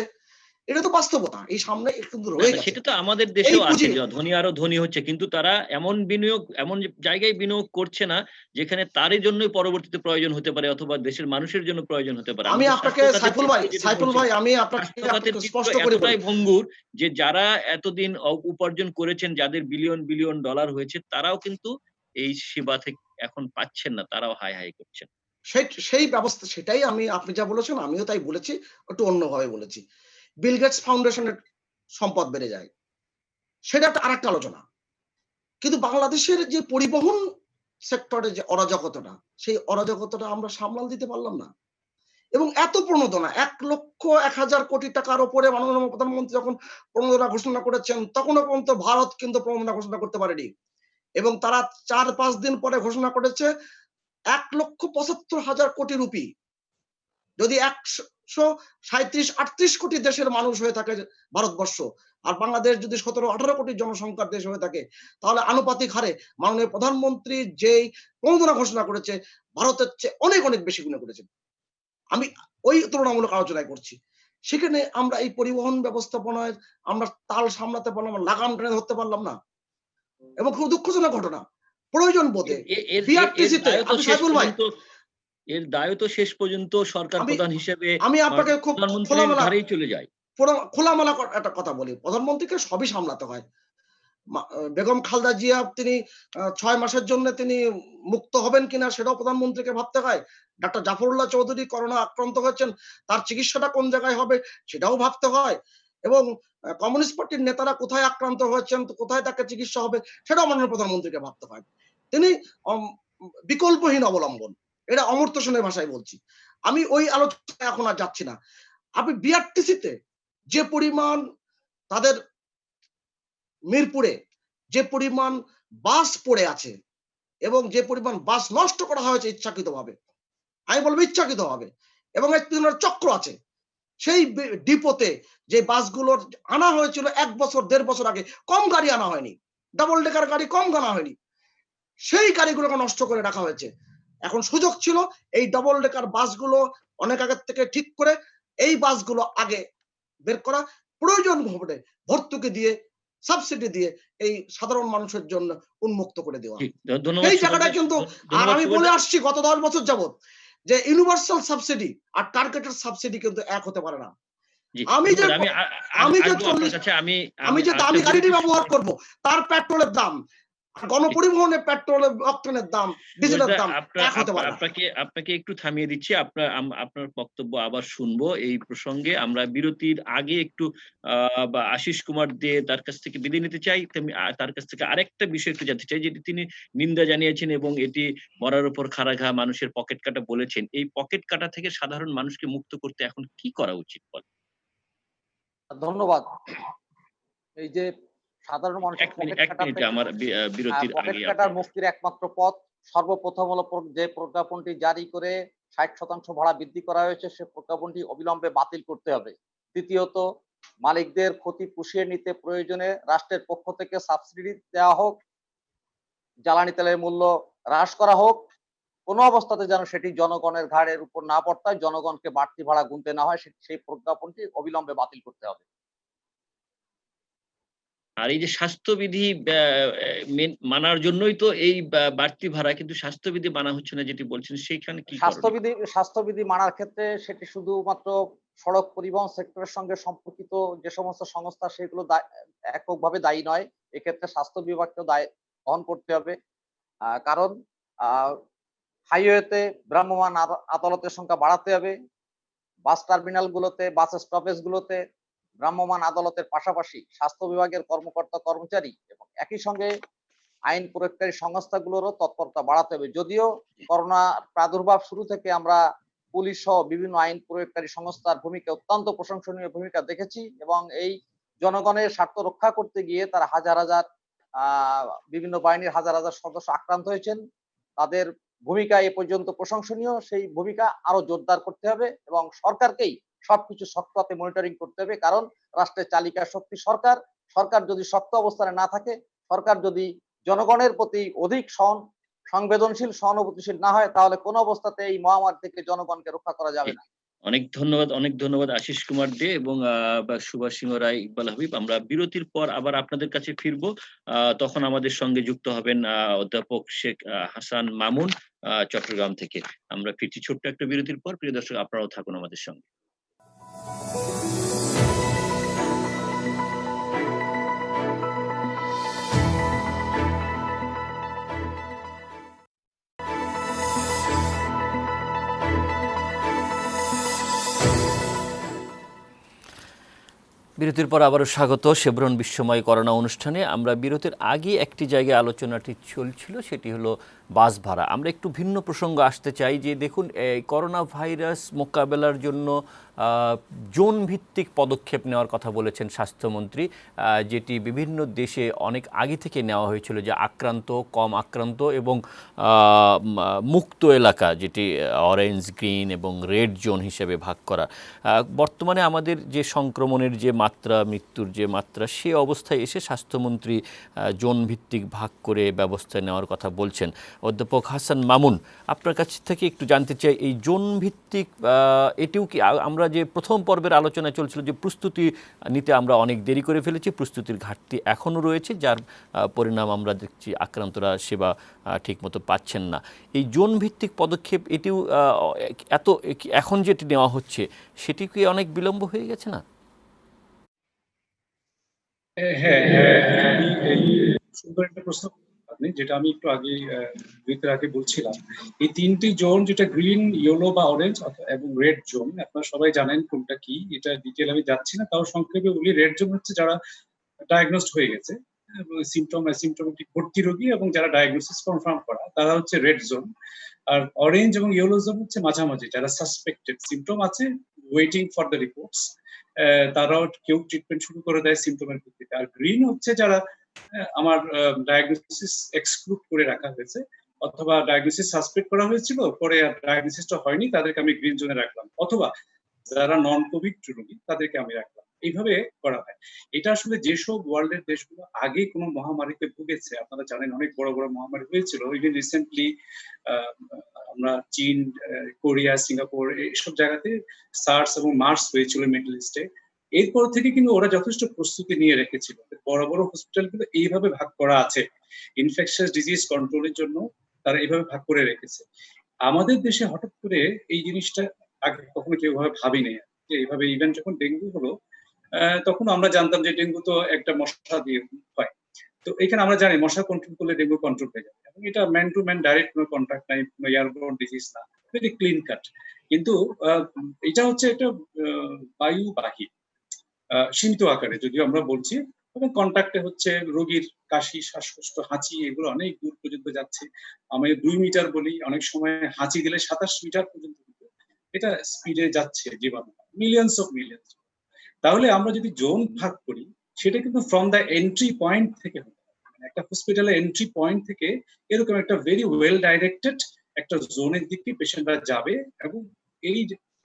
এটা তো বাস্তবতা, এই সামনে কিন্তু রয়ে গেছে। সেটা তো আমাদের দেশেও আছে, ধনী আরো ধনী হচ্ছে, কিন্তু তারা এমন জায়গায় বিনিয়োগ করছে না যেখানে তারই জন্যই পরবর্তীতে প্রয়োজন হতে পারে অথবা দেশের মানুষের জন্য প্রয়োজন হতে পারে। আমি আপনাকে সাইফুল ভাই আমি আপনাকে স্পষ্ট করে বলি, ভঙ্গুর যে যারা এতদিন উপার্জন করেছেন, যাদের বিলিয়ন বিলিয়ন ডলার হয়েছে, তারাও কিন্তু এই সেবা থেকে এখন পাচ্ছেন না, তারাও হাই হাই করছেন। সেই ব্যবস্থা, সেটাই আপনি যা বলেছেন আমিও তাই বলেছি, একটু অন্যভাবে বলেছি। বিল গেটস ফাউন্ডেশনের সম্পদ বেড়ে যায়, সেটা একটা আরেকটা আলোচনা। কিন্তু বাংলাদেশের যে পরিবহন সেক্টরে যে অরাজকতাটা, সেই অরাজকতাটা আমরা সামলাল দিতে পারলাম না। এবং এত প্রণোদনা, ১,০০,০০০ কোটি টাকার উপরে মাননীয় প্রধানমন্ত্রী যখন প্রণোদনা ঘোষণা করেছেন, তখনও পর্যন্ত ভারত কিন্তু প্রণোদনা ঘোষণা করতে পারেনি। এবং তারা ৪-৫ দিন পরে ঘোষণা করেছে ১,৭৫,০০০ কোটি রুপি। যদি ১৩৭-৩৮ কোটি দেশের মানুষ হয়ে থাকে ভারতবর্ষ, আর বাংলাদেশ যদি ১৭-১৮ কোটি জনসংখ্যার দেশ হয়ে থাকে, তাহলে আনুপাতিক হারে মাননীয় প্রধানমন্ত্রী যেই প্রণোদনা ঘোষণা করেছে, ভারতের চেয়ে অনেক অনেক বেশি গুণে করেছেন। আমি ওই তুলনামূলক আলোচনায় করছি। সেখানে আমরা এই পরিবহন ব্যবস্থাপনায় আমরা তাল সামলাতে পারলাম না, লাগাম টেনে ধরতে পারলাম না, এবং খুব দুঃখজনক ঘটনা। প্রয়োজন বোধে এর বিআরটিসিতে দায়ও তো আমি শেষ সাইফুল ভাই, পর্যন্ত এর দায়ও তো শেষ পর্যন্ত সরকার আমি প্রধান হিসেবে আমি আপনাকে খুব প্রধানমন্ত্রীর খোলামেলা ঘাড়েই চলে যায়। খোলামেলা একটা কথা বলি, প্রধানমন্ত্রীকে সবই সামলাতে হয়। বেগম খালেদা জিয়া তিনি ৬ মাসের জন্য তিনি মুক্ত হবেন কিনা সেটাও প্রধানমন্ত্রীকে ভাবতে হয়। ডাক্তার জাফরুল্লাহ চৌধুরী করোনা আক্রান্ত হয়েছেন, তার চিকিৎসাটা কোন জায়গায় হবে সেটাও ভাবতে হয়, এবং কমিউনিস্ট পার্টির নেতারা কোথায় আক্রান্ত হয়েছেন, কোথায় তাকে চিকিৎসা হবে সেটাও মাননীয় প্রধানমন্ত্রীকে ভাবতে হয়। তিনি বিকল্পহীন অবলম্বন, এটা অমর্ত্য সেনের ভাষায় বলছি। আমি ওই আলোচনায় এখন আর যাচ্ছি না। আপনি বিআরটিসিতে যে পরিমাণ তাদের মিরপুরে যে পরিমাণ বাস পড়ে আছে এবং যে পরিমাণ বাস নষ্ট করা হয়েছে ইচ্ছাকৃতভাবে, আমি বলবো ইচ্ছাকৃতভাবে, এবং এর পিছনে চক্র আছে। সেই ডিপোতে যে বাসগুলোর আনা হয়েছিল 1 বছর 1.5 বছর আগে, কম গাড়ি আনা হয়নি, ডাবল ডেকার গাড়ি কম আনা হয়নি, সেই গাড়িগুলোকে নষ্ট করে রাখা হয়েছে। এখন সুযোগ ছিল এই ডাবল ডেকার বাসগুলো অনেক আগে থেকে ঠিক করে এই বাসগুলো আগে বের করা, প্রয়োজন হবে ভর্তুকি দিয়ে, সাবসিডি দিয়ে এই সাধারণ মানুষের জন্য উন্মুক্ত করে দেওয়া। ধন্যবাদ এই জায়গাটা কিন্তু, আর আমি বলে সুভাষ। আসছি গত 10 বছর যাবত যে ইউনিভার্সাল সাবসিডি আর টার্গেটেড সাবসিডি কিন্তু এক হতে পারে না। জি, আমি যে আমি যে আসবো আপনার 40 কাছে, আমি আমি যে দামি গাড়িটি ব্যবহার করব, তার পেট্রোলের দাম, গণপরিবহনে পেট্রোলের অক্টেনের দাম, ডিজেলের দাম এক হতে পারে না। আপনাকে একটু থামিয়ে দিচ্ছি, আপনার বক্তব্য আবার শুনবো এই প্রসঙ্গে। আমরা বিরতির আগে একটু বা আশিস কুমার দে তার কাছ থেকে বিদায় নিতে চাই। তার কাছ থেকে আরেকটা বিষয় একটু জানতে চাই, যেটি তিনি নিন্দা জানিয়েছেন এবং এটি মরার উপর খাড়া ঘা, মানুষের পকেট কাটা বলেছেন। এই পকেট কাটা থেকে সাধারণ মানুষকে মুক্ত করতে এখন কি করা উচিত বল? ধন্যবাদ। এই যে সাধারণ মানুষের এক মিনিট থেকে আমার বিরতির পকেট আগে কাটার মুক্তির একমাত্র পথ, সর্বপ্রথম হলো যে প্রজ্ঞাপনটি জারি করে 60% ভাড়া বৃদ্ধি করা হয়েছে সে প্রজ্ঞাপনটি অবিলম্বে বাতিল করতে হবে। দ্বিতীয়ত, মালিকদের ক্ষতি পুষিয়ে নিতে প্রয়োজনে রাষ্ট্রের পক্ষ থেকে সাবসিডি দেওয়া হোক, জ্বালানি তেলের মূল্য হ্রাস করা হোক, কোনো অবস্থাতে যেন সেটি জনগণের ঘাড়ের উপর না পড়তে হয়, জনগণকে বাড়তি ভাড়া গুনতে না হয়, সেই প্রজ্ঞাপনটি অবিলম্বে বাতিল করতে হবে। আর এই যে স্বাস্থ্যবিধি মানার জন্যই তো এই বাড়তি ভাড়া, কিন্তু স্বাস্থ্যবিধি মানা হচ্ছে না যেটি বলছেন, সেইখানে কি স্বাস্থ্যবিধি মানার ক্ষেত্রে সেটি শুধুমাত্র সড়ক পরিবহন সেক্টরের সঙ্গে সম্পর্কিত যে সমস্ত সংস্থা সেগুলো এককভাবে দায়ী নয়, এক্ষেত্রে স্বাস্থ্য বিভাগকেও দায় বহন করতে হবে। কারণ হাইওয়েতে ভ্রাম্যমাণ আদালতের সংখ্যা বাড়াতে হবে, বাস টার্মিনাল গুলোতে, বাস স্টপেজ গুলোতে ভ্রাম্যমাণ আদালতের পাশাপাশি স্বাস্থ্য বিভাগের কর্মকর্তা কর্মচারী এবং একই সঙ্গে আইন প্রয়োগকারী সংস্থাগুলোরও তৎপরতা বাড়াতে হবে। যদিও করোনা প্রাদুর্ভাব শুরু থেকে আমরা পুলিশ সহ বিভিন্ন আইন প্রয়োগকারী সংস্থার ভূমিকা, অত্যন্ত প্রশংসনীয় ভূমিকা দেখেছি, এবং এই জনগণের স্বার্থ রক্ষা করতে গিয়ে তারা হাজার হাজার বিভিন্ন বাহিনীর হাজার হাজার সদস্য আক্রান্ত হয়েছেন। তাদের ভূমিকা এ পর্যন্ত প্রশংসনীয়, সেই ভূমিকা আরো জোরদার করতে হবে এবং সরকারকেই সবকিছু শক্ত হাতে মনিটরিং করতে হবে। কারণ রাষ্ট্রের চালিকা শক্তি সরকার। সরকার যদি শক্ত অবস্থানে না থাকে, সরকার যদি জনগণের প্রতি অধিক সংবেদনশীল, সহানুভূতিশীল না হয়, তাহলে কোন অবস্থাতে এই মহামারী থেকে জনগণকে রক্ষা করা যাবে না। অনেক ধন্যবাদ আশিস কুমার দে এবং সুভাষ সিংহ রায়, ইকবাল হাবিব। আমরা বিরতির পর আবার আপনাদের কাছে ফিরবো। তখন আমাদের সঙ্গে যুক্ত হবেন অধ্যাপক শেখ হাসান মামুন চট্টগ্রাম থেকে। আমরা ফিরছি ছোট্ট একটা বিরতির পর। প্রিয় দর্শক, আপনারাও থাকুন আমাদের সঙ্গে। বিরতির পর আবারও স্বাগত শেভরন বিশ্বময় করোনা অনুষ্ঠানে। আমরা বিরতির আগে একটি জায়গায় আলোচনাটি চলছিল, সেটি হলো বাস ভাড়া। আমরা একটু ভিন্ন প্রসঙ্গ আসতে চাই যে দেখুন, এই করোনা ভাইরাস মোকাবেলার জন্য জোন ভিত্তিক পদক্ষেপ নেওয়ার কথা বলেছেন স্বাস্থ্যমন্ত্রী, যেটি বিভিন্ন দেশে অনেক আগে থেকে নেওয়া হয়েছিল, যে আক্রান্ত, কম আক্রান্ত এবং মুক্ত এলাকা, যেটি অরেঞ্জ, গ্রিন এবং রেড জোন হিসেবে ভাগ করা। বর্তমানে আমাদের যে সংক্রমণের যে মাত্রা, মৃত্যুর যে মাত্রা, সে অবস্থায় এসে স্বাস্থ্যমন্ত্রী জোন ভিত্তিক ভাগ করে ব্যবস্থা নেওয়ার কথা বলছেন। অধ্যাপক হাসান মামুন, আপনার কাছ থেকে একটু জানতে চাই এই জোন ভিত্তিক এটিও কি আমরা যে প্রথম পর্বের আলোচনা চলছিল যে প্রস্তুতি নিতে আমরা অনেক দেরি করে ফেলেছি, প্রস্তুতির ঘাটতি এখনও রয়েছে, যার পরিণাম আমরা দেখছি আক্রান্তরা সেবা ঠিকমতো পাচ্ছেন না। এই জোন ভিত্তিক পদক্ষেপ এটিও এত এখন যেটি নেওয়া হচ্ছে সেটি কি অনেক বিলম্ব হয়ে গেছে না? হ্যাঁ, আমি এই সুন্দর একটা প্রশ্ন আপনি, যেটা আমি একটু আগে আগে বলছিলাম। এই 3টি জোন, যেটা গ্রিন, ইয়েলো বা অরেঞ্জ এবং রেড জোন, আপনারা সবাই জানেন কোনটা কি, এটা ডিটেল আমি যাচ্ছি না, তাও সংক্ষেপে বলি। রেড জোন হচ্ছে যারা ডায়াগনোসড হয়ে গেছে, সিমটম অ্যাসিমটমেটিক ভর্তি রোগী এবং যারা ডায়াগনোসিস কনফার্ম করা, তারা হচ্ছে রেড জোন। আর অরেঞ্জ এবং ইয়েলো জোন হচ্ছে মাঝামাঝি, যারা সাসপেক্টেড, সিমটম আছে, ওয়েটিং ফর দ্য রিপোর্টস, তারাও কেউ ট্রিটমেন্ট শুরু করে দেয় সিমটমের ভিত্তিতে। আর গ্রিন হচ্ছে যারা আমার ডায়াগনোসিস এক্সক্লুড করে রাখা হয়েছে, অথবা ডায়াগনোসিস সাসপেক্ট করা হয়েছিল, পরে আর ডায়াগনোসিসটা হয়নি, তাদেরকে আমি গ্রিন জোনে রাখলাম, অথবা যারা নন কোভিড রোগী তাদেরকে আমি রাখলাম। এইভাবে করা হয়। এটা আসলে যেসব ওয়ার্ল্ডের দেশগুলো আগে কোনো মহামারীতে ভুগেছে, আপনারা জানেন অনেক বড় বড় মহামারী হয়েছিল, ইভেন রিসেন্টলি আমরা চীন, কোরিয়া, সিঙ্গাপুর, এইসব জায়গাতে সার্স এবং মার্স হয়েছিল মিডল ইস্টে। এরপর থেকে কিন্তু ওরা যথেষ্ট প্রস্তুতি নিয়ে রেখেছিল। বড় বড় হসপিটালগুলো এইভাবে ভাগ করা আছে, ইনফেকশাস ডিজিজ কন্ট্রোলের জন্য তারা এইভাবে ভাগ করে রেখেছে। আমাদের দেশে হঠাৎ করে এই জিনিসটা আগে কখনো কেউ ভাবে ভাবিনি যে এইভাবে। ইভেন যখন ডেঙ্গু হলো, তখন আমরা জানতাম যে ডেঙ্গু তো একটা মশা দিয়ে হয়, তো এখানে আমরা জানি মশা কন্ট্রোল করলে ডেঙ্গু কন্ট্রোল হয়ে যাবে, এবং এটা ম্যান টু ম্যান ডাইরেক্ট কোনো কন্ট্যাক্ট নাই, কোনো এয়ারবোর্ন ডিজিজ না, ভেরি ক্লিন কাট। কিন্তু এটা হচ্ছে একটা বায়ুবাহী সীমিত আকারে যদিও আমরা বলছি, এবং কন্ট্যাক্টে হচ্ছে রোগীর কাশি, শ্বাসকষ্ট, হাঁচি, এগুলো অনেক দূর পর্যন্ত যাচ্ছে। আমি 2 মিটার বলি, অনেক সময় হাঁচি দিলে 27 মিটার পর্যন্ত এটা স্পিডে যাচ্ছে জীবাণু, মিলিয়নস অফ মিলিয়নস। তাহলে আমরা যদি জোন ভাগ করি, সেটা কিন্তু ফ্রম দ্য এন্ট্রি পয়েন্ট থেকে হবে। একটা হসপিটালের এন্ট্রি পয়েন্ট থেকে এরকম একটা ভেরি ওয়েল ডাইরেক্টেড একটা জোনের দিকে পেশেন্টরা যাবে, এবং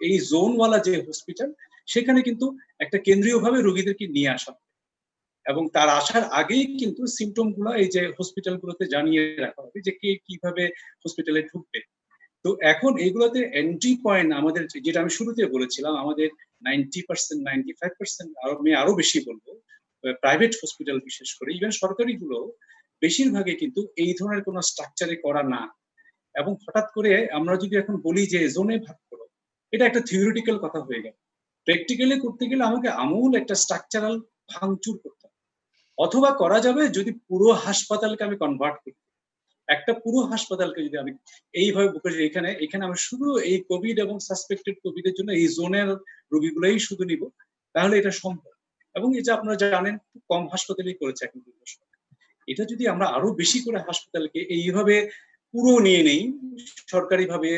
এই জোনওয়ালা যে হসপিটাল, সেখানে কিন্তু একটা কেন্দ্রীয়ভাবে রোগীদেরকে নিয়ে আসা, এবং তার আসার আগেই কিন্তু সিমটম গুলো এই যে হসপিটালগুলোতে জানিয়ে রাখা হবে যে কে কিভাবে হসপিটালে ঢুকবে। তো এখন এইগুলোতে এন্ট্রি পয়েন্ট আমাদের, যেটা আমি শুরুতে বলেছিলাম, আমাদের 90%, 95%, আমি আরো বেশি বলবো, প্রাইভেট হসপিটাল বিশেষ করে, ইভেন সরকারি গুলো বেশিরভাগই কিন্তু এই ধরনের কোনো স্ট্রাকচারে করা না। এবং হঠাৎ করে আমরা যদি এখন বলি যে জোনে ভাগ করো, এটা একটা থিওরিটিক্যাল কথা হয়ে গেল। প্র্যাকটিক্যালি করতে গেলে আমাকে আমূল একটা স্ট্রাকচারাল ভাঙচুর করতে হবে, অথবা করা যাবে যদি পুরো হাসপাতালকে আমি কনভার্ট করি। একটা পুরো হাসপাতালকে যদি আমি এইভাবে বুকে, এখানে আমি শুধু এই কোভিড এবং সাসপেক্টেড কোভিড এর জন্য এই জোনের রোগীগুলোই শুধু নিব, তাহলে এটা সম্ভব। এবং এটা আপনারা জানেন খুব কম হাসপাতালেই করেছে এখন। এটা যদি আমরা আরো বেশি করে হাসপাতালকে এইভাবে পুরো নিয়ে নেই, সরকারিভাবে,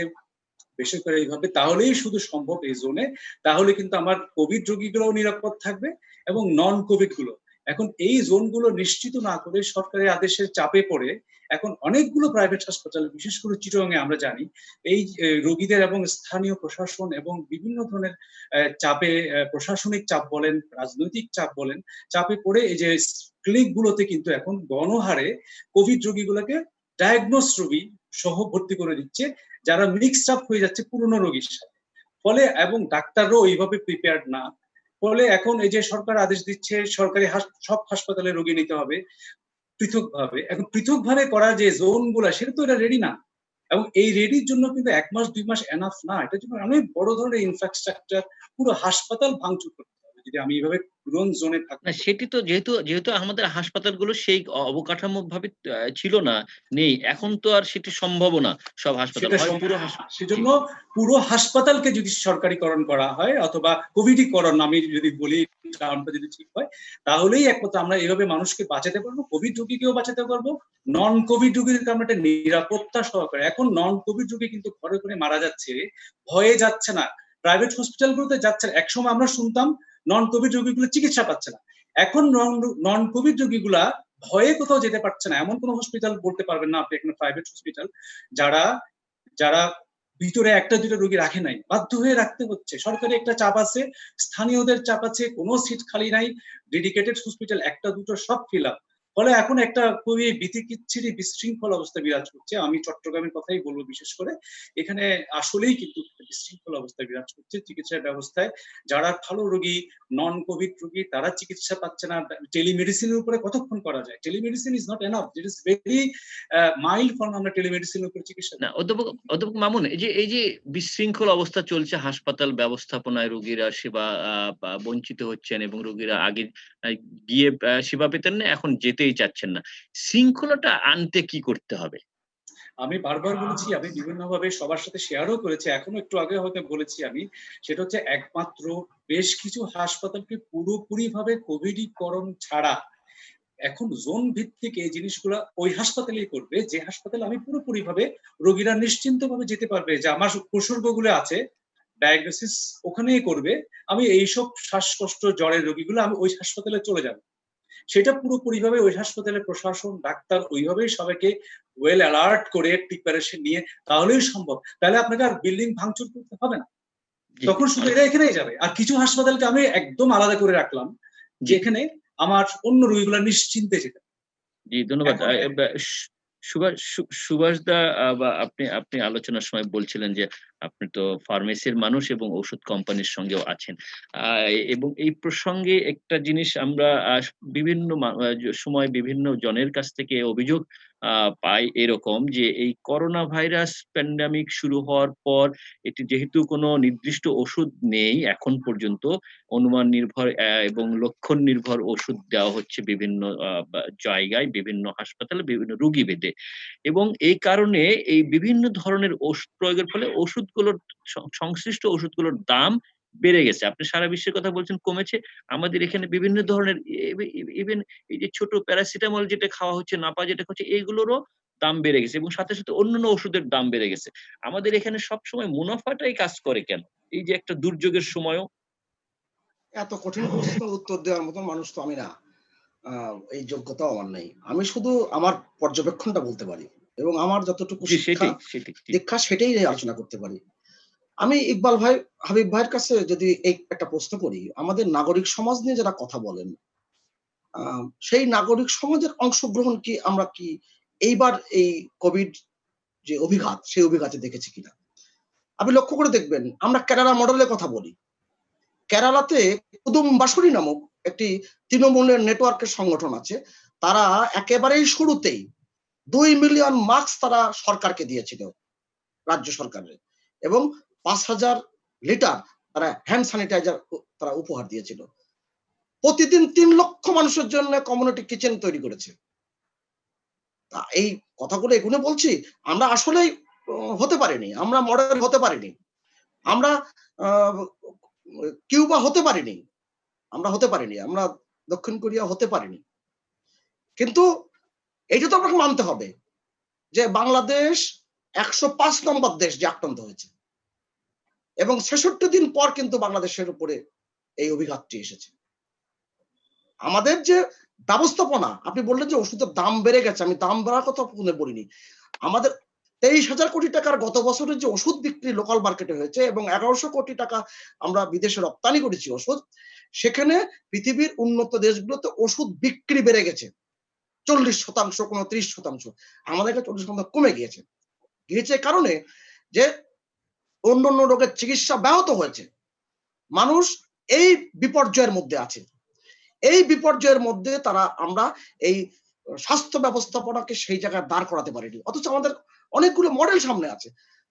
বেসরকারিভাবে, তাহলেই শুধু সম্ভব এই জোনে। তাহলে কিন্তু আমার কোভিড রোগীগুলোও নিরাপদ থাকবে এবং নন কোভিড গুলো। এখন এই জোনগুলো নিশ্চিত না করে সরকারের আদেশের চাপে পড়ে এখন অনেকগুলো প্রাইভেট হাসপাতাল, বিশেষ করে চিটাগাং এ আমরা জানি, এই রোগীদের এবং স্থানীয় প্রশাসন এবং বিভিন্ন ধরনের চাপে, প্রশাসনিক চাপ বলেন, রাজনৈতিক চাপ বলেন, চাপে পড়ে এই যে ক্লিনিক গুলোতে কিন্তু এখন গণহারে কোভিড রোগীগুলোকে ডায়াগনোস রোগী সহ ভর্তি করে দিচ্ছে, যারা মিক্সড আপ হয়ে যাচ্ছে পুরনো রোগীর সাথে। ফলে এবং ডাক্তাররাও এইভাবে প্রিপেয়ার্ড না, ফলে এখন এই যে সরকার আদেশ দিচ্ছে সরকারি সব হাসপাতালে রোগী নিতে হবে পৃথকভাবে। এখন পৃথকভাবে করা যে জোন গুলা, সেটা তো এটা রেডি না। এবং এই রেডির জন্য কিন্তু 1 মাস 2 মাস এনাফ না, এটার জন্য অনেক বড় ধরনের ইনফ্রাস্ট্রাকচার, পুরো হাসপাতাল ভাঙচুর করতে হবে যদি আমি এইভাবে পুরন জোনে থাকি। না, সেটি তো যেহেতু আমাদের হাসপাতালগুলো সেই অবকাঠামো ভাবে ছিল না, নেই, এখন তো আর সেটি সম্ভব না। সব হাসপাতাল সেজন্য পুরো হাসপাতালকে যদি সরকারিকরণ করা হয়, অথবা কোভিডীকরণ আমি যদি বলি, টার্মটা যদি ঠিক হয়, তাহলেই একমাত্র আমরা এইভাবে মানুষকে বাঁচাতে পারবো, কোভিড রোগীকেও বাঁচাতে পারবো, নন কোভিড রোগীদেরকে আমরা একটা নিরাপত্তা সহকারে। এখন নন কোভিড রোগী কিন্তু ঘরে ঘরে মারা যাচ্ছে, ভয়ে যাচ্ছে না, প্রাইভেট হসপিটালগুলোতে যাচ্ছে। একসময় আমরা শুনতাম নন কোভিড রোগীগুলো চিকিৎসা পাচ্ছে না, এখন নন কোভিড রোগীগুলা ভয়ে কোথাও যেতে পারছে না। এমন কোন হসপিটাল বলতে পারবেন না আপনি, এখানে প্রাইভেট হসপিটাল যারা ভিতরে একটা দুটো রোগী রাখে নাই, বাধ্য হয়ে রাখতে হচ্ছে। সরকারি একটা চাপ আছে, স্থানীয়দের চাপ আছে, কোনো সিট খালি নাই, ডেডিকেটেড হসপিটাল একটা দুটো সব ফিল আপ। ফলে এখন একটা খুবই বিতিকিচ্ছিরি বিশৃঙ্খল অবস্থা বিরাজ করছে। আমি চট্টগ্রামের কথাই বলবো বিশেষ করে। এখানে আসলেই কিন্তু বিশৃঙ্খল অবস্থা বিরাজ করছে চিকিৎসা ব্যবস্থায়। যারা ভালো রোগী, নন কোভিড রোগী, তারা চিকিৎসা পাচ্ছে না। টেলিমেডিসিনের উপরে কতক্ষণ করা যায়? Telemedicine is not enough, it is very mild form. আমরা টেলিমেডিসিনের উপরে চিকিৎসা না অধ্যাপক মামুন, এই যে বিশৃঙ্খল অবস্থা চলছে হাসপাতাল ব্যবস্থাপনায়, রোগীরা সেবা বঞ্চিত হচ্ছেন এবং রোগীরা আগে গিয়ে সেবা পেতেন না, এখন যেতেই চাচ্ছেন না। শৃঙ্খলাটা আনতে কি করতে হবে? আমি বারবার বলেছি, আমি বিভিন্নভাবে সবার সাথে শেয়ারও করেছি, এখনো একটু আগে হয়তো বলেছি আমি, সেটা হচ্ছে একমাত্র বেশ কিছু হাসপাতালকে পুরোপুরিভাবে কোভিডীকরণ ছাড়া এখন জোন ভিত্তিক এই জিনিসগুলা ওই হাসপাতালেই করবে, যে হাসপাতালে আমি পুরোপুরিভাবে রোগীরা নিশ্চিন্তভাবে যেতে পারবে যে আমার উপসর্গগুলো আছে, ডায়াগনোসিস ওখানেই করবে। আমি এইসব শ্বাসকষ্ট জ্বরের রোগীগুলো আমি ওই হাসপাতালে চলে যাব। সেটা পুরোপুরিভাবে ওই হাসপাতালের প্রশাসন, ডাক্তার ওইভাবেই সবাইকে ওয়েল অ্যালার্ট করে প্রিপারেশন নিয়ে তাহলেই সম্ভব। তাহলে আপনাকে আর বিল্ডিং ভাঙচুর করতে হবে না, তখন শুধু এরা এখানেই যাবে। আর কিছু হাসপাতালকে আমি একদম আলাদা করে রাখলাম, যেখানে আমার অন্য রোগীগুলো নিশ্চিন্তে যেতে। জি, ধন্যবাদ। সুভাষ দা, বা আপনি আলোচনার সময় বলছিলেন যে আপনি তো ফার্মেসির মানুষ এবং ওষুধ কোম্পানির সঙ্গেও আছেন, এবং এই প্রসঙ্গে একটা জিনিস আমরা বিভিন্ন সময় বিভিন্ন জনের কাছ থেকে অভিযোগ পাই এরকম, যে এই করোনা ভাইরাস প্যান্ডামিক শুরু হওয়ার পর এটি যেহেতু কোনো নির্দিষ্ট ওষুধ নেই এখন পর্যন্ত, অনুমান নির্ভর এবং লক্ষণ নির্ভর ওষুধ দেওয়া হচ্ছে বিভিন্ন জায়গায়, বিভিন্ন হাসপাতালে, বিভিন্ন রোগী ভেদে, এবং এই কারণে এই বিভিন্ন ধরনের ওষুধ প্রয়োগের ফলে ওষুধগুলোর সংশ্লিষ্ট ওষুধগুলোর দাম বেড়ে গেছে। আপনি সারা বিশ্বের কথা বলছেন কমেছে, আমাদের এখানে বিভিন্ন ধরনের ইভেন এই যে ছোট প্যারাসিটামল যেটা খাওয়া হচ্ছে, নাপা যেটা খাচ্ছে, এইগুলোরও দাম বেড়ে গেছে এবং সাথে সাথে অন্যান্য ওষুধের দাম বেড়ে গেছে। আমাদের এখানে সবসময় মুনাফাটাই কাজ করে কেন? এই যে একটা দুর্যোগের সময়ও। এত কঠিন প্রশ্নের উত্তর দেওয়ার মতো মানুষ তো আমি না, এই যোগ্যতাও আমার নেই। আমি শুধু আমার পর্যবেক্ষণটা বলতে পারি এবং আমার যতটুকু শিক্ষা দীক্ষা সেটাই নিয়ে আলোচনা করতে পারি। আমি ইকবাল ভাই, হাবিব ভাইয়ের কাছে যদি এই একটা প্রশ্ন করি, আমাদের নাগরিক সমাজ নিয়ে যারা কথা বলেন, সেই নাগরিক সমাজের অংশগ্রহণ কি আমরা কি এইবার এই কোভিড যে অভিঘাত, সেই অভিঘাতে দেখেছি কিনা? আপনি লক্ষ্য করে দেখবেন, আমরা কেরালা মডেলের কথা বলি। কেরালাতে কুদুম্বাসুরি নামক একটি তৃণমূলের নেটওয়ার্কের সংগঠন আছে। তারা একেবারেই শুরুতেই 2 মিলিয়ন মাস্ক তারা সরকারকে দিয়েছিল, রাজ্য সরকারের, এবং 5,000 লিটার তারা হ্যান্ড স্যানিটাইজার তারা উপহার দিয়েছিল। প্রতিদিন 3 লক্ষ মানুষের জন্য কমিউনিটি কিচেন তৈরি করেছে। এই কথাগুলো এগুলো বলছি, আমরা আসলেই হতে পারিনি, আমরা মডেল হতে পারিনি, আমরা কিউবা হতে পারিনি, আমরা দক্ষিণ কোরিয়া হতে পারিনি। কিন্তু এইটা তো আপনাকে মানতে হবে যে বাংলাদেশ 105 নম্বর দেশ যে আক্রান্ত হয়েছে, এবং 66 দিন পর কিন্তু বাংলাদেশের উপরে এই অভিঘাতটি এসেছে। আমাদের যে ব্যবস্থাপনা, আপনি বললেন যে ওষুধের দাম বেড়ে গেছে, আমি দাম বাড়ার কথা বলিনি। আমাদের 23,000 কোটি টাকার গত বছরের যে ওষুধ বিক্রি লোকাল মার্কেটে হয়েছে এবং 1100 কোটি টাকা আমরা বিদেশে রপ্তানি করেছি ওষুধ, সেখানে পৃথিবীর উন্নত দেশগুলোতে ওষুধ বিক্রি বেড়ে গেছে 40%, কোনো 30%। আমাদের এটা 40% কমে গিয়েছে কারণে যে অন্যান্য রোগের চিকিৎসা ব্যাহত হয়েছে। মানুষ এই বিপর্যয়ের মধ্যে আছে, এই বিপর্যয়ের মধ্যে আমরা এই স্বাস্থ্য ব্যবস্থাপনাকে সেই জায়গায় দাঁড় করাতে পারিনি, অথচ আমাদের অনেকগুলো মডেল সামনে আছে।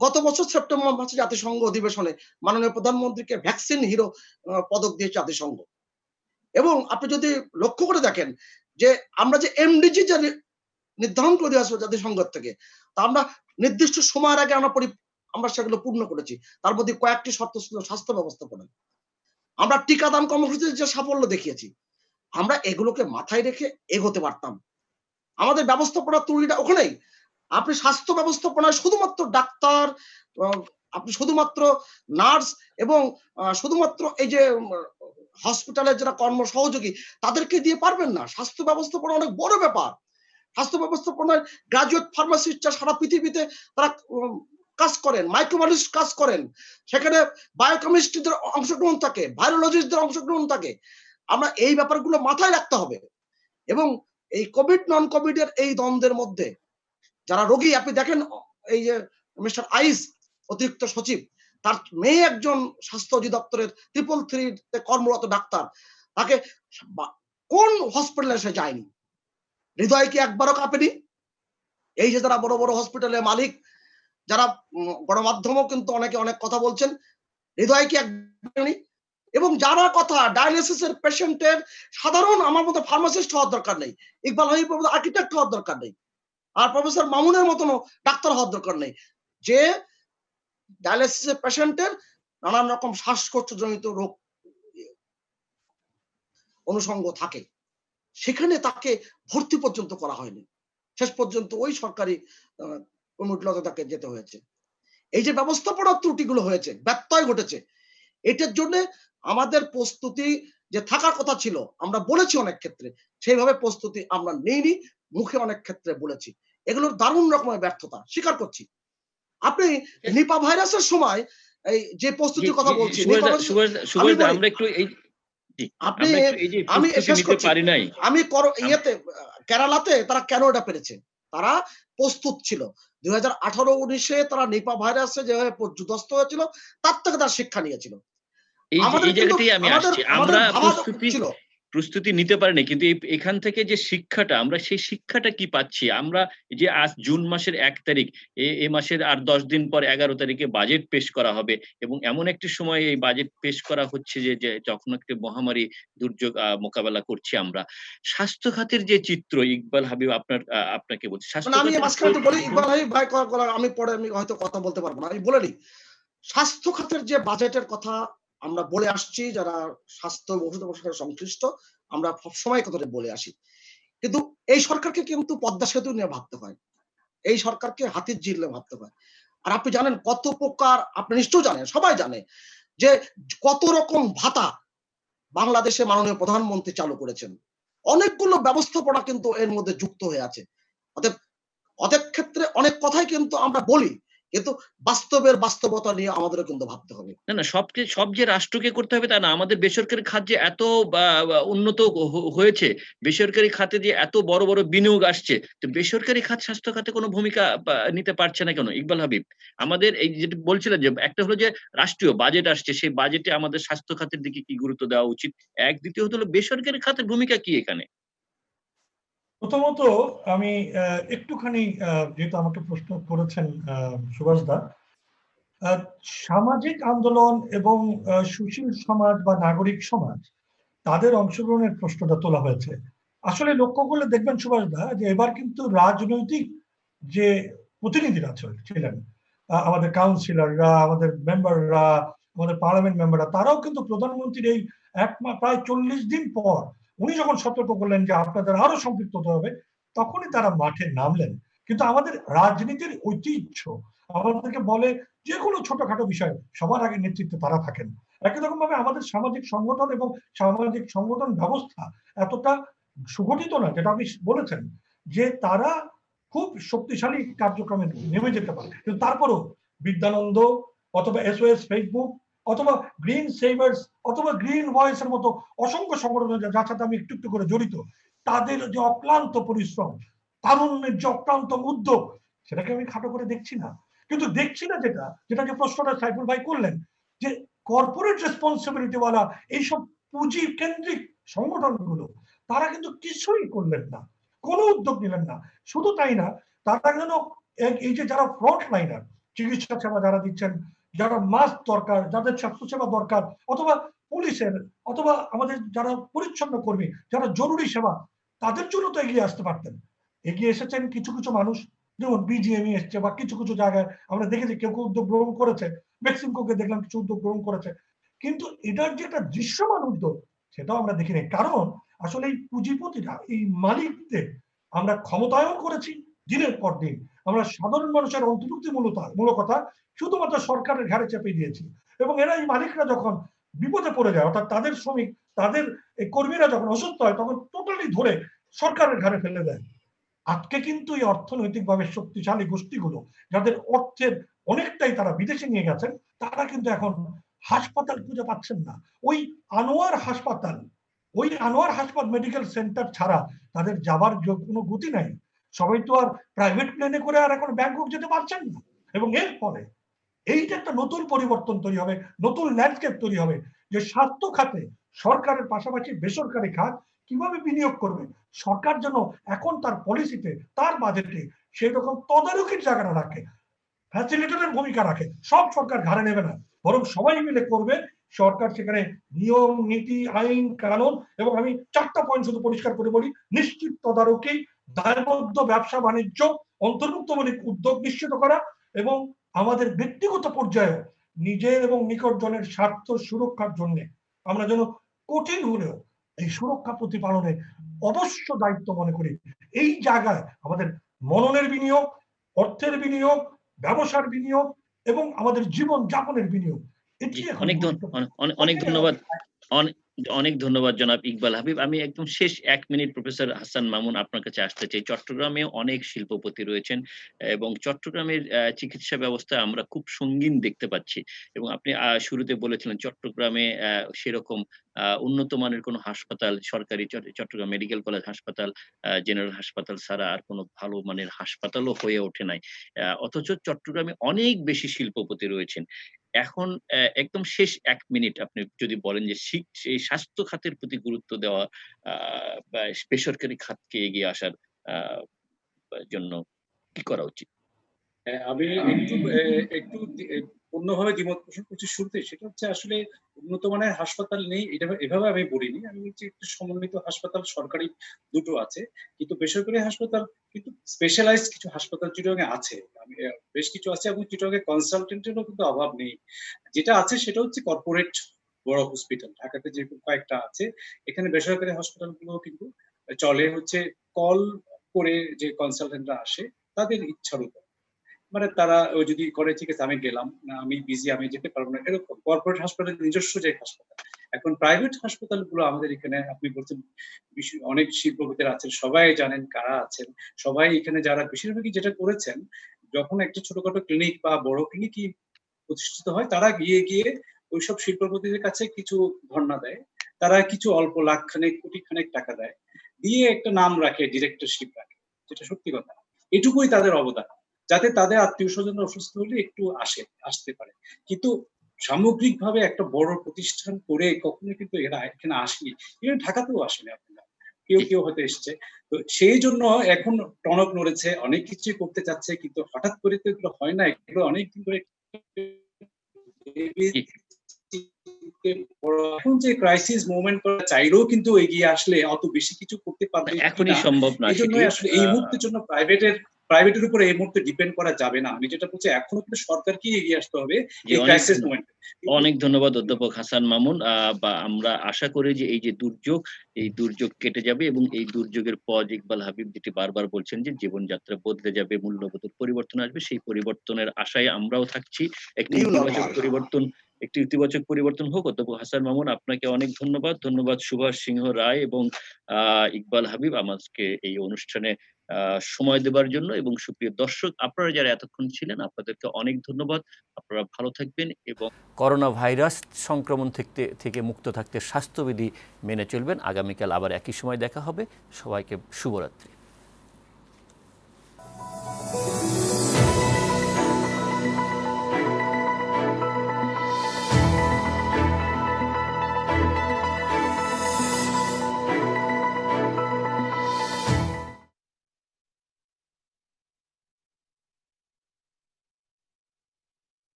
গত বছর সেপ্টেম্বর মাসে জাতিসংঘ অধিবেশনে মাননীয় প্রধানমন্ত্রীকে ভ্যাকসিন হিরো পদক দিয়েছে জাতিসংঘ। এবং আপনি যদি লক্ষ্য করে দেখেন যে আমরা যে এমডিজি নির্ধারণ করে দিয়ে আসবো জাতিসংঘ থেকে, তা আমরা নির্দিষ্ট সময়ের আগে আমরা সেগুলো পূর্ণ করেছি। তার মধ্যে কয়েকটি শর্ত ছিল স্বাস্থ্য ব্যবস্থাপনা। আমরা টিকাদান কর্মসূচিতে যে সাফল্য দেখিয়েছি, আমরা এগুলোকে মাথায় রেখে এগোতে পারতাম। আমাদের ব্যবস্থাপনার ত্রুটিটা ওখানেই। আপনি স্বাস্থ্য ব্যবস্থাপনায় শুধুমাত্র ডাক্তার, আপনি শুধুমাত্র নার্স এবং শুধুমাত্র এই যে হসপিটালের যারা কর্ম সহযোগী তাদেরকে দিয়ে পারবেন না। স্বাস্থ্য ব্যবস্থাপনা অনেক বড় ব্যাপার। স্বাস্থ্য ব্যবস্থাপনায় গ্রাজুয়েট ফার্মাসিস্টরা সারা পৃথিবীতে তারা কাজ করেন, মাইক্রোবায়োলজিস্ট কাজ করেন, সেখানে বায়োকেমিস্ট্রিদের অংশগ্রহণ থাকে, ভাইরোলজিস্টদের অংশগ্রহণ থাকে। আমরা এই ব্যাপারগুলো মাথায় রাখতে হবে এবং এই কোভিড নন কোভিডের এই দ্বন্দ্বের মধ্যে যারা রোগী, আপনি দেখেন এই যে মিস্টার আইস অতিরিক্ত সচিব, তার মেয়ে একজন স্বাস্থ্য অধিদপ্তরের 333 কর্মরত ডাক্তার, তাকে কোন হসপিটালে সে যায়নি? হৃদয় কি একবারও কাঁপেনি? এই যে যারা বড় বড় হসপিটালের মালিক, যারা গণমাধ্যমেও কিন্তু অনেকে অনেক কথা বলছেন, হৃদয় কি একবারও? এবং যারা কথা ডায়ালিসিসের পেশেন্টের সাধারণ, আমার মতো ফার্মাসিস্ট হওয়ার দরকার নেই, ইকবাল হাবিবের মতো আর্কিটেক্ট হওয়ার দরকার নেই, আর প্রফেসর মামুনের মতনও ডাক্তার হওয়ার দরকার নেই, যে ডায়ালিসিসের পেশেন্টের নানান রকম শ্বাসকষ্টজনিত রোগ অনুষঙ্গ থাকে, সেখানে তাকে ভর্তি পর্যন্ত করা হয়নি, শেষ পর্যন্ত ওই সরকারি কমিটিতে তাকে যেতে হয়েছে। এই যে ব্যবস্থাপনার ত্রুটিগুলো হয়েছে, ব্যত্যয় ঘটেছে, এটার জন্য আমাদের প্রস্তুতি যে থাকার কথা ছিল, আমরা বলেছি অনেক ক্ষেত্রে, সেইভাবে প্রস্তুতি আমরা নেইনি, মুখে অনেক ক্ষেত্রে বলেছি, এগুলোর দারুণ রকমের ব্যর্থতা স্বীকার করছি। আপনি নিপা ভাইরাসের সময় এই যে প্রস্তুতির কথা বলছি, আমরা একটু আপনি আমি শেষ করছি, আমি ইয়েতে কেরালাতে তারা কেন এটা পেরেছে, তারা প্রস্তুত ছিল। 2018-19 তারা নিপা ভাইরাসে যেভাবে যুদ্ধস্ত হয়েছিল, তার থেকে তারা শিক্ষা নিয়েছিল। এই জায়গাতেই আমি আসছি, আমরা প্রস্তুতি নিতে পারিনি, কিন্তু এখান থেকে যে শিক্ষাটা, আমরা সেই শিক্ষাটা কি পাচ্ছি? আমরা যে আজ জুন মাসের 1 তারিখ, এ মাসের আর 10 দিন পর 11 তারিখে বাজেট পেশ করা হবে, এবং এমন একটি সময় এই বাজেট পেশ করা হচ্ছে যে যখন একটি মহামারী দুর্যোগ মোকাবেলা করছি আমরা। স্বাস্থ্য খাতের যে চিত্র, ইকবাল হাবিব আপনাকে বলছি, আমি মাঝখানে বলি, ইকবাল হাবিব ভাই আমি পরে আমি হয়তো কথা বলতে পারবো না, আমি বলে নিই, স্বাস্থ্য খাতের যে বাজেটের কথা আমরা বলে আসছি, যারা স্বাস্থ্য ওষুধ সাথে সংশ্লিষ্ট, আমরা সবসময় কথাটা বলে আসি, কিন্তু এই সরকারকে কিন্তু পদ্মা সেতু নিয়ে ভাবতে হয়, এই সরকারকে হাতির ঝিল নিয়ে ভাবতে হয়। আর আপনি জানেন কত প্রকার, আপনি নিশ্চয় জানেন, সবাই জানে যে কত রকম ভাতা বাংলাদেশে মাননীয় প্রধানমন্ত্রী চালু করেছেন, অনেকগুলো ব্যবস্থাপনা কিন্তু এর মধ্যে যুক্ত হয়ে আছে। অনেক ক্ষেত্রে অনেক কথাই কিন্তু আমরা বলি, কিন্তু বাস্তবতা নিয়ে আমাদেরও কিন্তু ভাবতে হবে। না, সব যে রাষ্ট্রকে করতে হবে তা না। আমাদের বেসরকারি খাত যে এত উন্নত হয়েছে, বেসরকারি খাতে যে এত বড় বড় বিনিয়োগ আসছে, তো বেসরকারি খাত স্বাস্থ্য খাতে কোনো ভূমিকা নিতে পারছে না কেন, ইকবাল হাবিব? আমাদের এই যেটা বলছিলেন, যে একটা হলো যে রাষ্ট্রীয় বাজেট আসছে, সেই বাজেটে আমাদের স্বাস্থ্য খাতের দিকে কি গুরুত্ব দেওয়া উচিত, দ্বিতীয়ত হলো বেসরকারি খাতের ভূমিকা কি এখানে? প্রথমত আমি একটুখানি, যেহেতু আমাকে প্রশ্ন করেছেন সুভাষ দা, সামাজিক আন্দোলন এবং সুশীল সমাজ বা নাগরিক সমাজ, তাদের অংশগ্রহণের প্রশ্নটা তোলা হয়েছে। আসলে লক্ষ্য করলে দেখবেন সুভাষ দা, যে এবার কিন্তু রাজনৈতিক যে প্রতিনিধিরা ছিলেন, আমাদের কাউন্সিলররা, আমাদের মেম্বাররা, আমাদের পার্লামেন্ট মেম্বাররা, তারাও কিন্তু প্রধানমন্ত্রীর এই প্রায় 40 দিন পর উনি যখন সতর্ক করলেন যে আপনাদের আরো সম্পৃক্ত হতে হবে, তখনই তারা মাঠে নামলেন। কিন্তু আমাদের রাজনীতির ঐতিহ্য আমাদেরকে বলে, যে কোনো ছোটখাটো বিষয় সবার আগে নেতৃত্বে তারা থাকেন। একই রকম ভাবে আমাদের সামাজিক সংগঠন এবং সামাজিক সংগঠন ব্যবস্থা এতটা সুগঠিত না, যেটা আপনি বলেছেন, যে তারা খুব শক্তিশালী কার্যক্রমে নেমে যেতে পারে। কিন্তু তারপরও বিদ্যানন্দ অথবা SOS ফেসবুক অথবা গ্রিন সেভার্স অথবা গ্রিন ভয়েস এর মতো অসংখ্য সংগঠন যার সাথে আমি একটু একটু করে জড়িত, তাদের যে অক্লান্ত পরিশ্রম, তারুণ্যের যে অক্লান্ত উদ্যোগ, সেটাকে আমি খাটো করে দেখছি না। কিন্তু দেখছি না যেটা যে প্রশ্নটা সাইফুল ভাই করলেন, যে কর্পোরেট রেসপন্সিবিলিটি ওয়ালা এইসব পুঁজি কেন্দ্রিক সংগঠনগুলো, তারা কিন্তু কিছুই করলেন না, কোনো উদ্যোগ নিলেন না। শুধু তাই না, তারা যেন এই যে যারা ফ্রন্ট লাইনার, চিকিৎসা সেবা যারা দিচ্ছেন, যারা মাস্ক দরকার, যাদের স্বাস্থ্যসেবা দরকার, অথবা পুলিশের, অথবা আমাদের যারা পরিচ্ছন্ন কর্মী, যারা জরুরি সেবা, তাদের জন্য তো এগিয়ে আসতে পারতেন। এগিয়ে এসেছেন কিছু কিছু মানুষ, যেমন BGME এসছে, বা কিছু কিছু জায়গায় আমরা দেখেছি কেউ কেউ উদ্যোগ গ্রহণ করেছে, মেক্সিমকোকে দেখলাম কিছু উদ্যোগ গ্রহণ করেছে, কিন্তু এটার যে একটা দৃশ্যমান উদ্যোগ, সেটাও আমরা দেখিনি। কারণ আসলে এই পুঁজিপতিরা, এই মালিকদের আমরা ক্ষমতায়ন করেছি দিনের পর দিন, আমরা সাধারণ মানুষের অন্তর্ভুক্তিমূলকতা শুধুমাত্র সরকারের ঘাড়ে চেপে দিয়েছি, এবং এরা, এই মালিকরা যখন বিপদে পড়ে যায়, অর্থাৎ তাদের শ্রমিক, তাদের এই কর্মীরা যখন অসুস্থ হয়, তখন টোটালি ধরে সরকারের ঘাড়ে ফেলে দেয়। আজকে কিন্তু এই অর্থনৈতিকভাবে শক্তিশালী গোষ্ঠীগুলো, যাদের অর্থের অনেকটাই তারা বিদেশে নিয়ে গেছেন, তারা কিন্তু এখন হাসপাতাল খুঁজে পাচ্ছেন না। ওই আনোয়ার হাসপাতাল ওই আনোয়ার হাসপাতাল মেডিকেল সেন্টার ছাড়া তাদের যাবার কোনো গতি নাই। সবাই তো আর প্রাইভেট প্লেনে করে আর এখন ব্যাংকক যেতে পারছেন না। এবং এর ফলে এইটা একটা নতুন পরিবর্তন তৈরি হবে, নতুন ল্যান্ডস্কেপ তৈরি হবে, যে স্বাস্থ্য খাতে সরকারের পাশাপাশি বেসরকারি খাত কিভাবে বিনিয়োগ করবে। সরকার যেন এখন তার পলিসিতে, তার বাজেটে সেই রকম তদারকির জায়গাটা রাখে, ফ্যাসিলিটেটরের ভূমিকা রাখে। সব সরকার ঘাড়ে নেবে না, বরং সবাই মিলে করবে। সরকার সেখানে নিয়ম, নীতি, আইন, কানুন এবং আমি 4টা পয়েন্ট শুধু পরিষ্কার করে বলি: নিশ্চিত তদারকি, দায়বদ্ধ ব্যবসা বাণিজ্য, অন্তর্ভুক্তমূলক উদ্যোগ নিশ্চিত করা এবং আমাদের ব্যক্তিগত পর্যায়ে নিজের এবং নিকটজনের স্বার্থ সুরক্ষার জন্য আমরা যেন কঠিন হলেও এই সুরক্ষা প্রতিপালনে অবশ্য দায়িত্ব মনে করি। এই জায়গায় আমাদের মননের বিনিয়োগ, অর্থের বিনিয়োগ, ব্যবসার বিনিয়োগ এবং আমাদের জীবন যাপনের বিনিয়োগ, এটি এখন অনেক ধন্যবাদ। অনেক ধন্যবাদ জনাব ইকবাল হাবিব। আমি একদম শেষ 1 মিনিট প্রফেসর হাসান মামুন আপনার কাছে আসতে চাই। চট্টগ্রামে অনেক শিল্পপতি রয়েছেন এবং চট্টগ্রামের চিকিৎসা ব্যবস্থায় আমরা খুব সঙ্গীন দেখতে পাচ্ছি এবং আপনি শুরুতে বলেছিলেন চট্টগ্রামে সেরকম উন্নত মানের কোনো হাসপাতাল, সরকারি চট্টগ্রাম মেডিকেল কলেজ হাসপাতাল, জেনারেল হাসপাতাল ছাড়া আর কোনো ভালো মানের হাসপাতালও হয়ে ওঠে নাই। অথচ চট্টগ্রামে অনেক বেশি শিল্পপতি রয়েছেন। এখন একদম শেষ 1 মিনিট আপনি যদি বলেন যে এই স্বাস্থ্য খাতের প্রতি গুরুত্ব দেওয়া বা বেসরকারি খাতকে এগিয়ে আসার জন্য কি করা উচিত? আমি একটু অন্যভাবে দ্বিমত পোষণ করছি শুরুতে। সেটা হচ্ছে আসলে উন্নত মানের হাসপাতাল নেই এটা এভাবে আমি বলিনি। আমি বলছি একটু সমন্বিত হাসপাতাল সরকারি দুটো আছে, কিন্তু বেসরকারি হাসপাতাল কিন্তু স্পেশালাইজড কিছু হাসপাতাল চিটাগাং আছে। আমি বেশ কিছু আছে এবং চিটাগাং কনসালটেন্টেরও কিন্তু অভাব নেই। যেটা আছে সেটা হচ্ছে কর্পোরেট বড় হসপিটাল। ঢাকাতে যেরকম কয়েকটা আছে, এখানে বেসরকারি হাসপাতাল গুলো কিন্তু চলে হচ্ছে কল করে যে কনসালটেন্টরা আসে তাদের ইচ্ছার উপর। মানে তারা যদি করে ঠিক আছে আমি গেলাম না, আমি বিজি, আমি যেতে পারবো না, এরকম কর্পোরেট হাসপাতাল নিজস্ব যে হাসপাতাল। এখন প্রাইভেট হাসপাতাল গুলো আমাদের এখানে আপনি বলছেন অনেক শিল্পপতিরা আছেন, সবাই জানেন কারা আছেন, সবাই এখানে যারা বেশিরভাগই যেটা করেছেন, যখন একটা ছোটখাটো ক্লিনিক বা বড় ক্লিনিকই প্রতিষ্ঠিত হয় তারা গিয়ে ওইসব শিল্পপতিদের কাছে কিছু ধর্ণা দেয়, তারা কিছু অল্প লাখ খানেক কোটি খানেক টাকা দেয়, দিয়ে একটা নাম রাখে, ডিরেক্টরশিপ রাখে, যেটা সত্যি কথা। এটুকুই তাদের অবদান, যাতে তাদের আত্মীয় স্বজন অসুস্থ হলে একটু আসতে পারে। কিন্তু সামগ্রিকভাবে একটা বড় প্রতিষ্ঠান করে কখনো কিন্তু এরা এখানে আসেনি, এরা ঢাকাতেও আসেনি। আপনারা কেউ হয়তো এসছে, তো সেই জন্য এখন টনক নড়েছে, অনেক কিছুই করতে চাচ্ছে, কিন্তু হঠাৎ করে তো এগুলো হয় না, এগুলো অনেকদিন ধরে। এখন যে ক্রাইসিস মুভমেন্ট করা চাইলেও কিন্তু এগিয়ে আসলে অত বেশি কিছু করতে পারবে এখনই সম্ভব না। এই জন্য আসলে এই মুহূর্তের জন্য প্রাইভেটের উপরে এই মুহূর্তে ডিপেন্ড করা যাবে না। আমি যেটা বলছি, এখনো কিন্তু সরকারকে এগিয়ে আসতে হবে এই ক্রাইসিস মুভমেন্টে। অনেক ধন্যবাদ অধ্যাপক হাসান মামুন। বা আমরা আশা করি যে এই যে দুর্যোগ, এই দুর্যোগ কেটে যাবে এবং এই দুর্যোগের পর ইকবাল হাবিব যেটি বারবার বলছেন যে জীবনযাত্রা বদলে যাবে, মূল্যবোধের পরিবর্তন আসবে, সেই পরিবর্তনের আশায় আমরাও থাকছি। একটি ইতিবাচক পরিবর্তন হোক। অধ্যাপক হাসান মামুন, আপনাকে অনেক ধন্যবাদ। ধন্যবাদ সুভাষ সিংহ রায় এবং ইকবাল হাবিব আমাকে এই অনুষ্ঠানে সময় দেবার জন্য। এবং সুপ্রিয় দর্শক, আপনারা যারা এতক্ষণ ছিলেন আপনাদেরকে অনেক ধন্যবাদ। আপনারা ভালো থাকবেন এবং করোনা ভাইরাস সংক্রমণ থেকে মুক্ত থাকতে স্বাস্থ্যবিধি মেনে চলবেন। আগামীকাল আবার একই সময় দেখা হবে। সবাইকে শুভরাত্রি।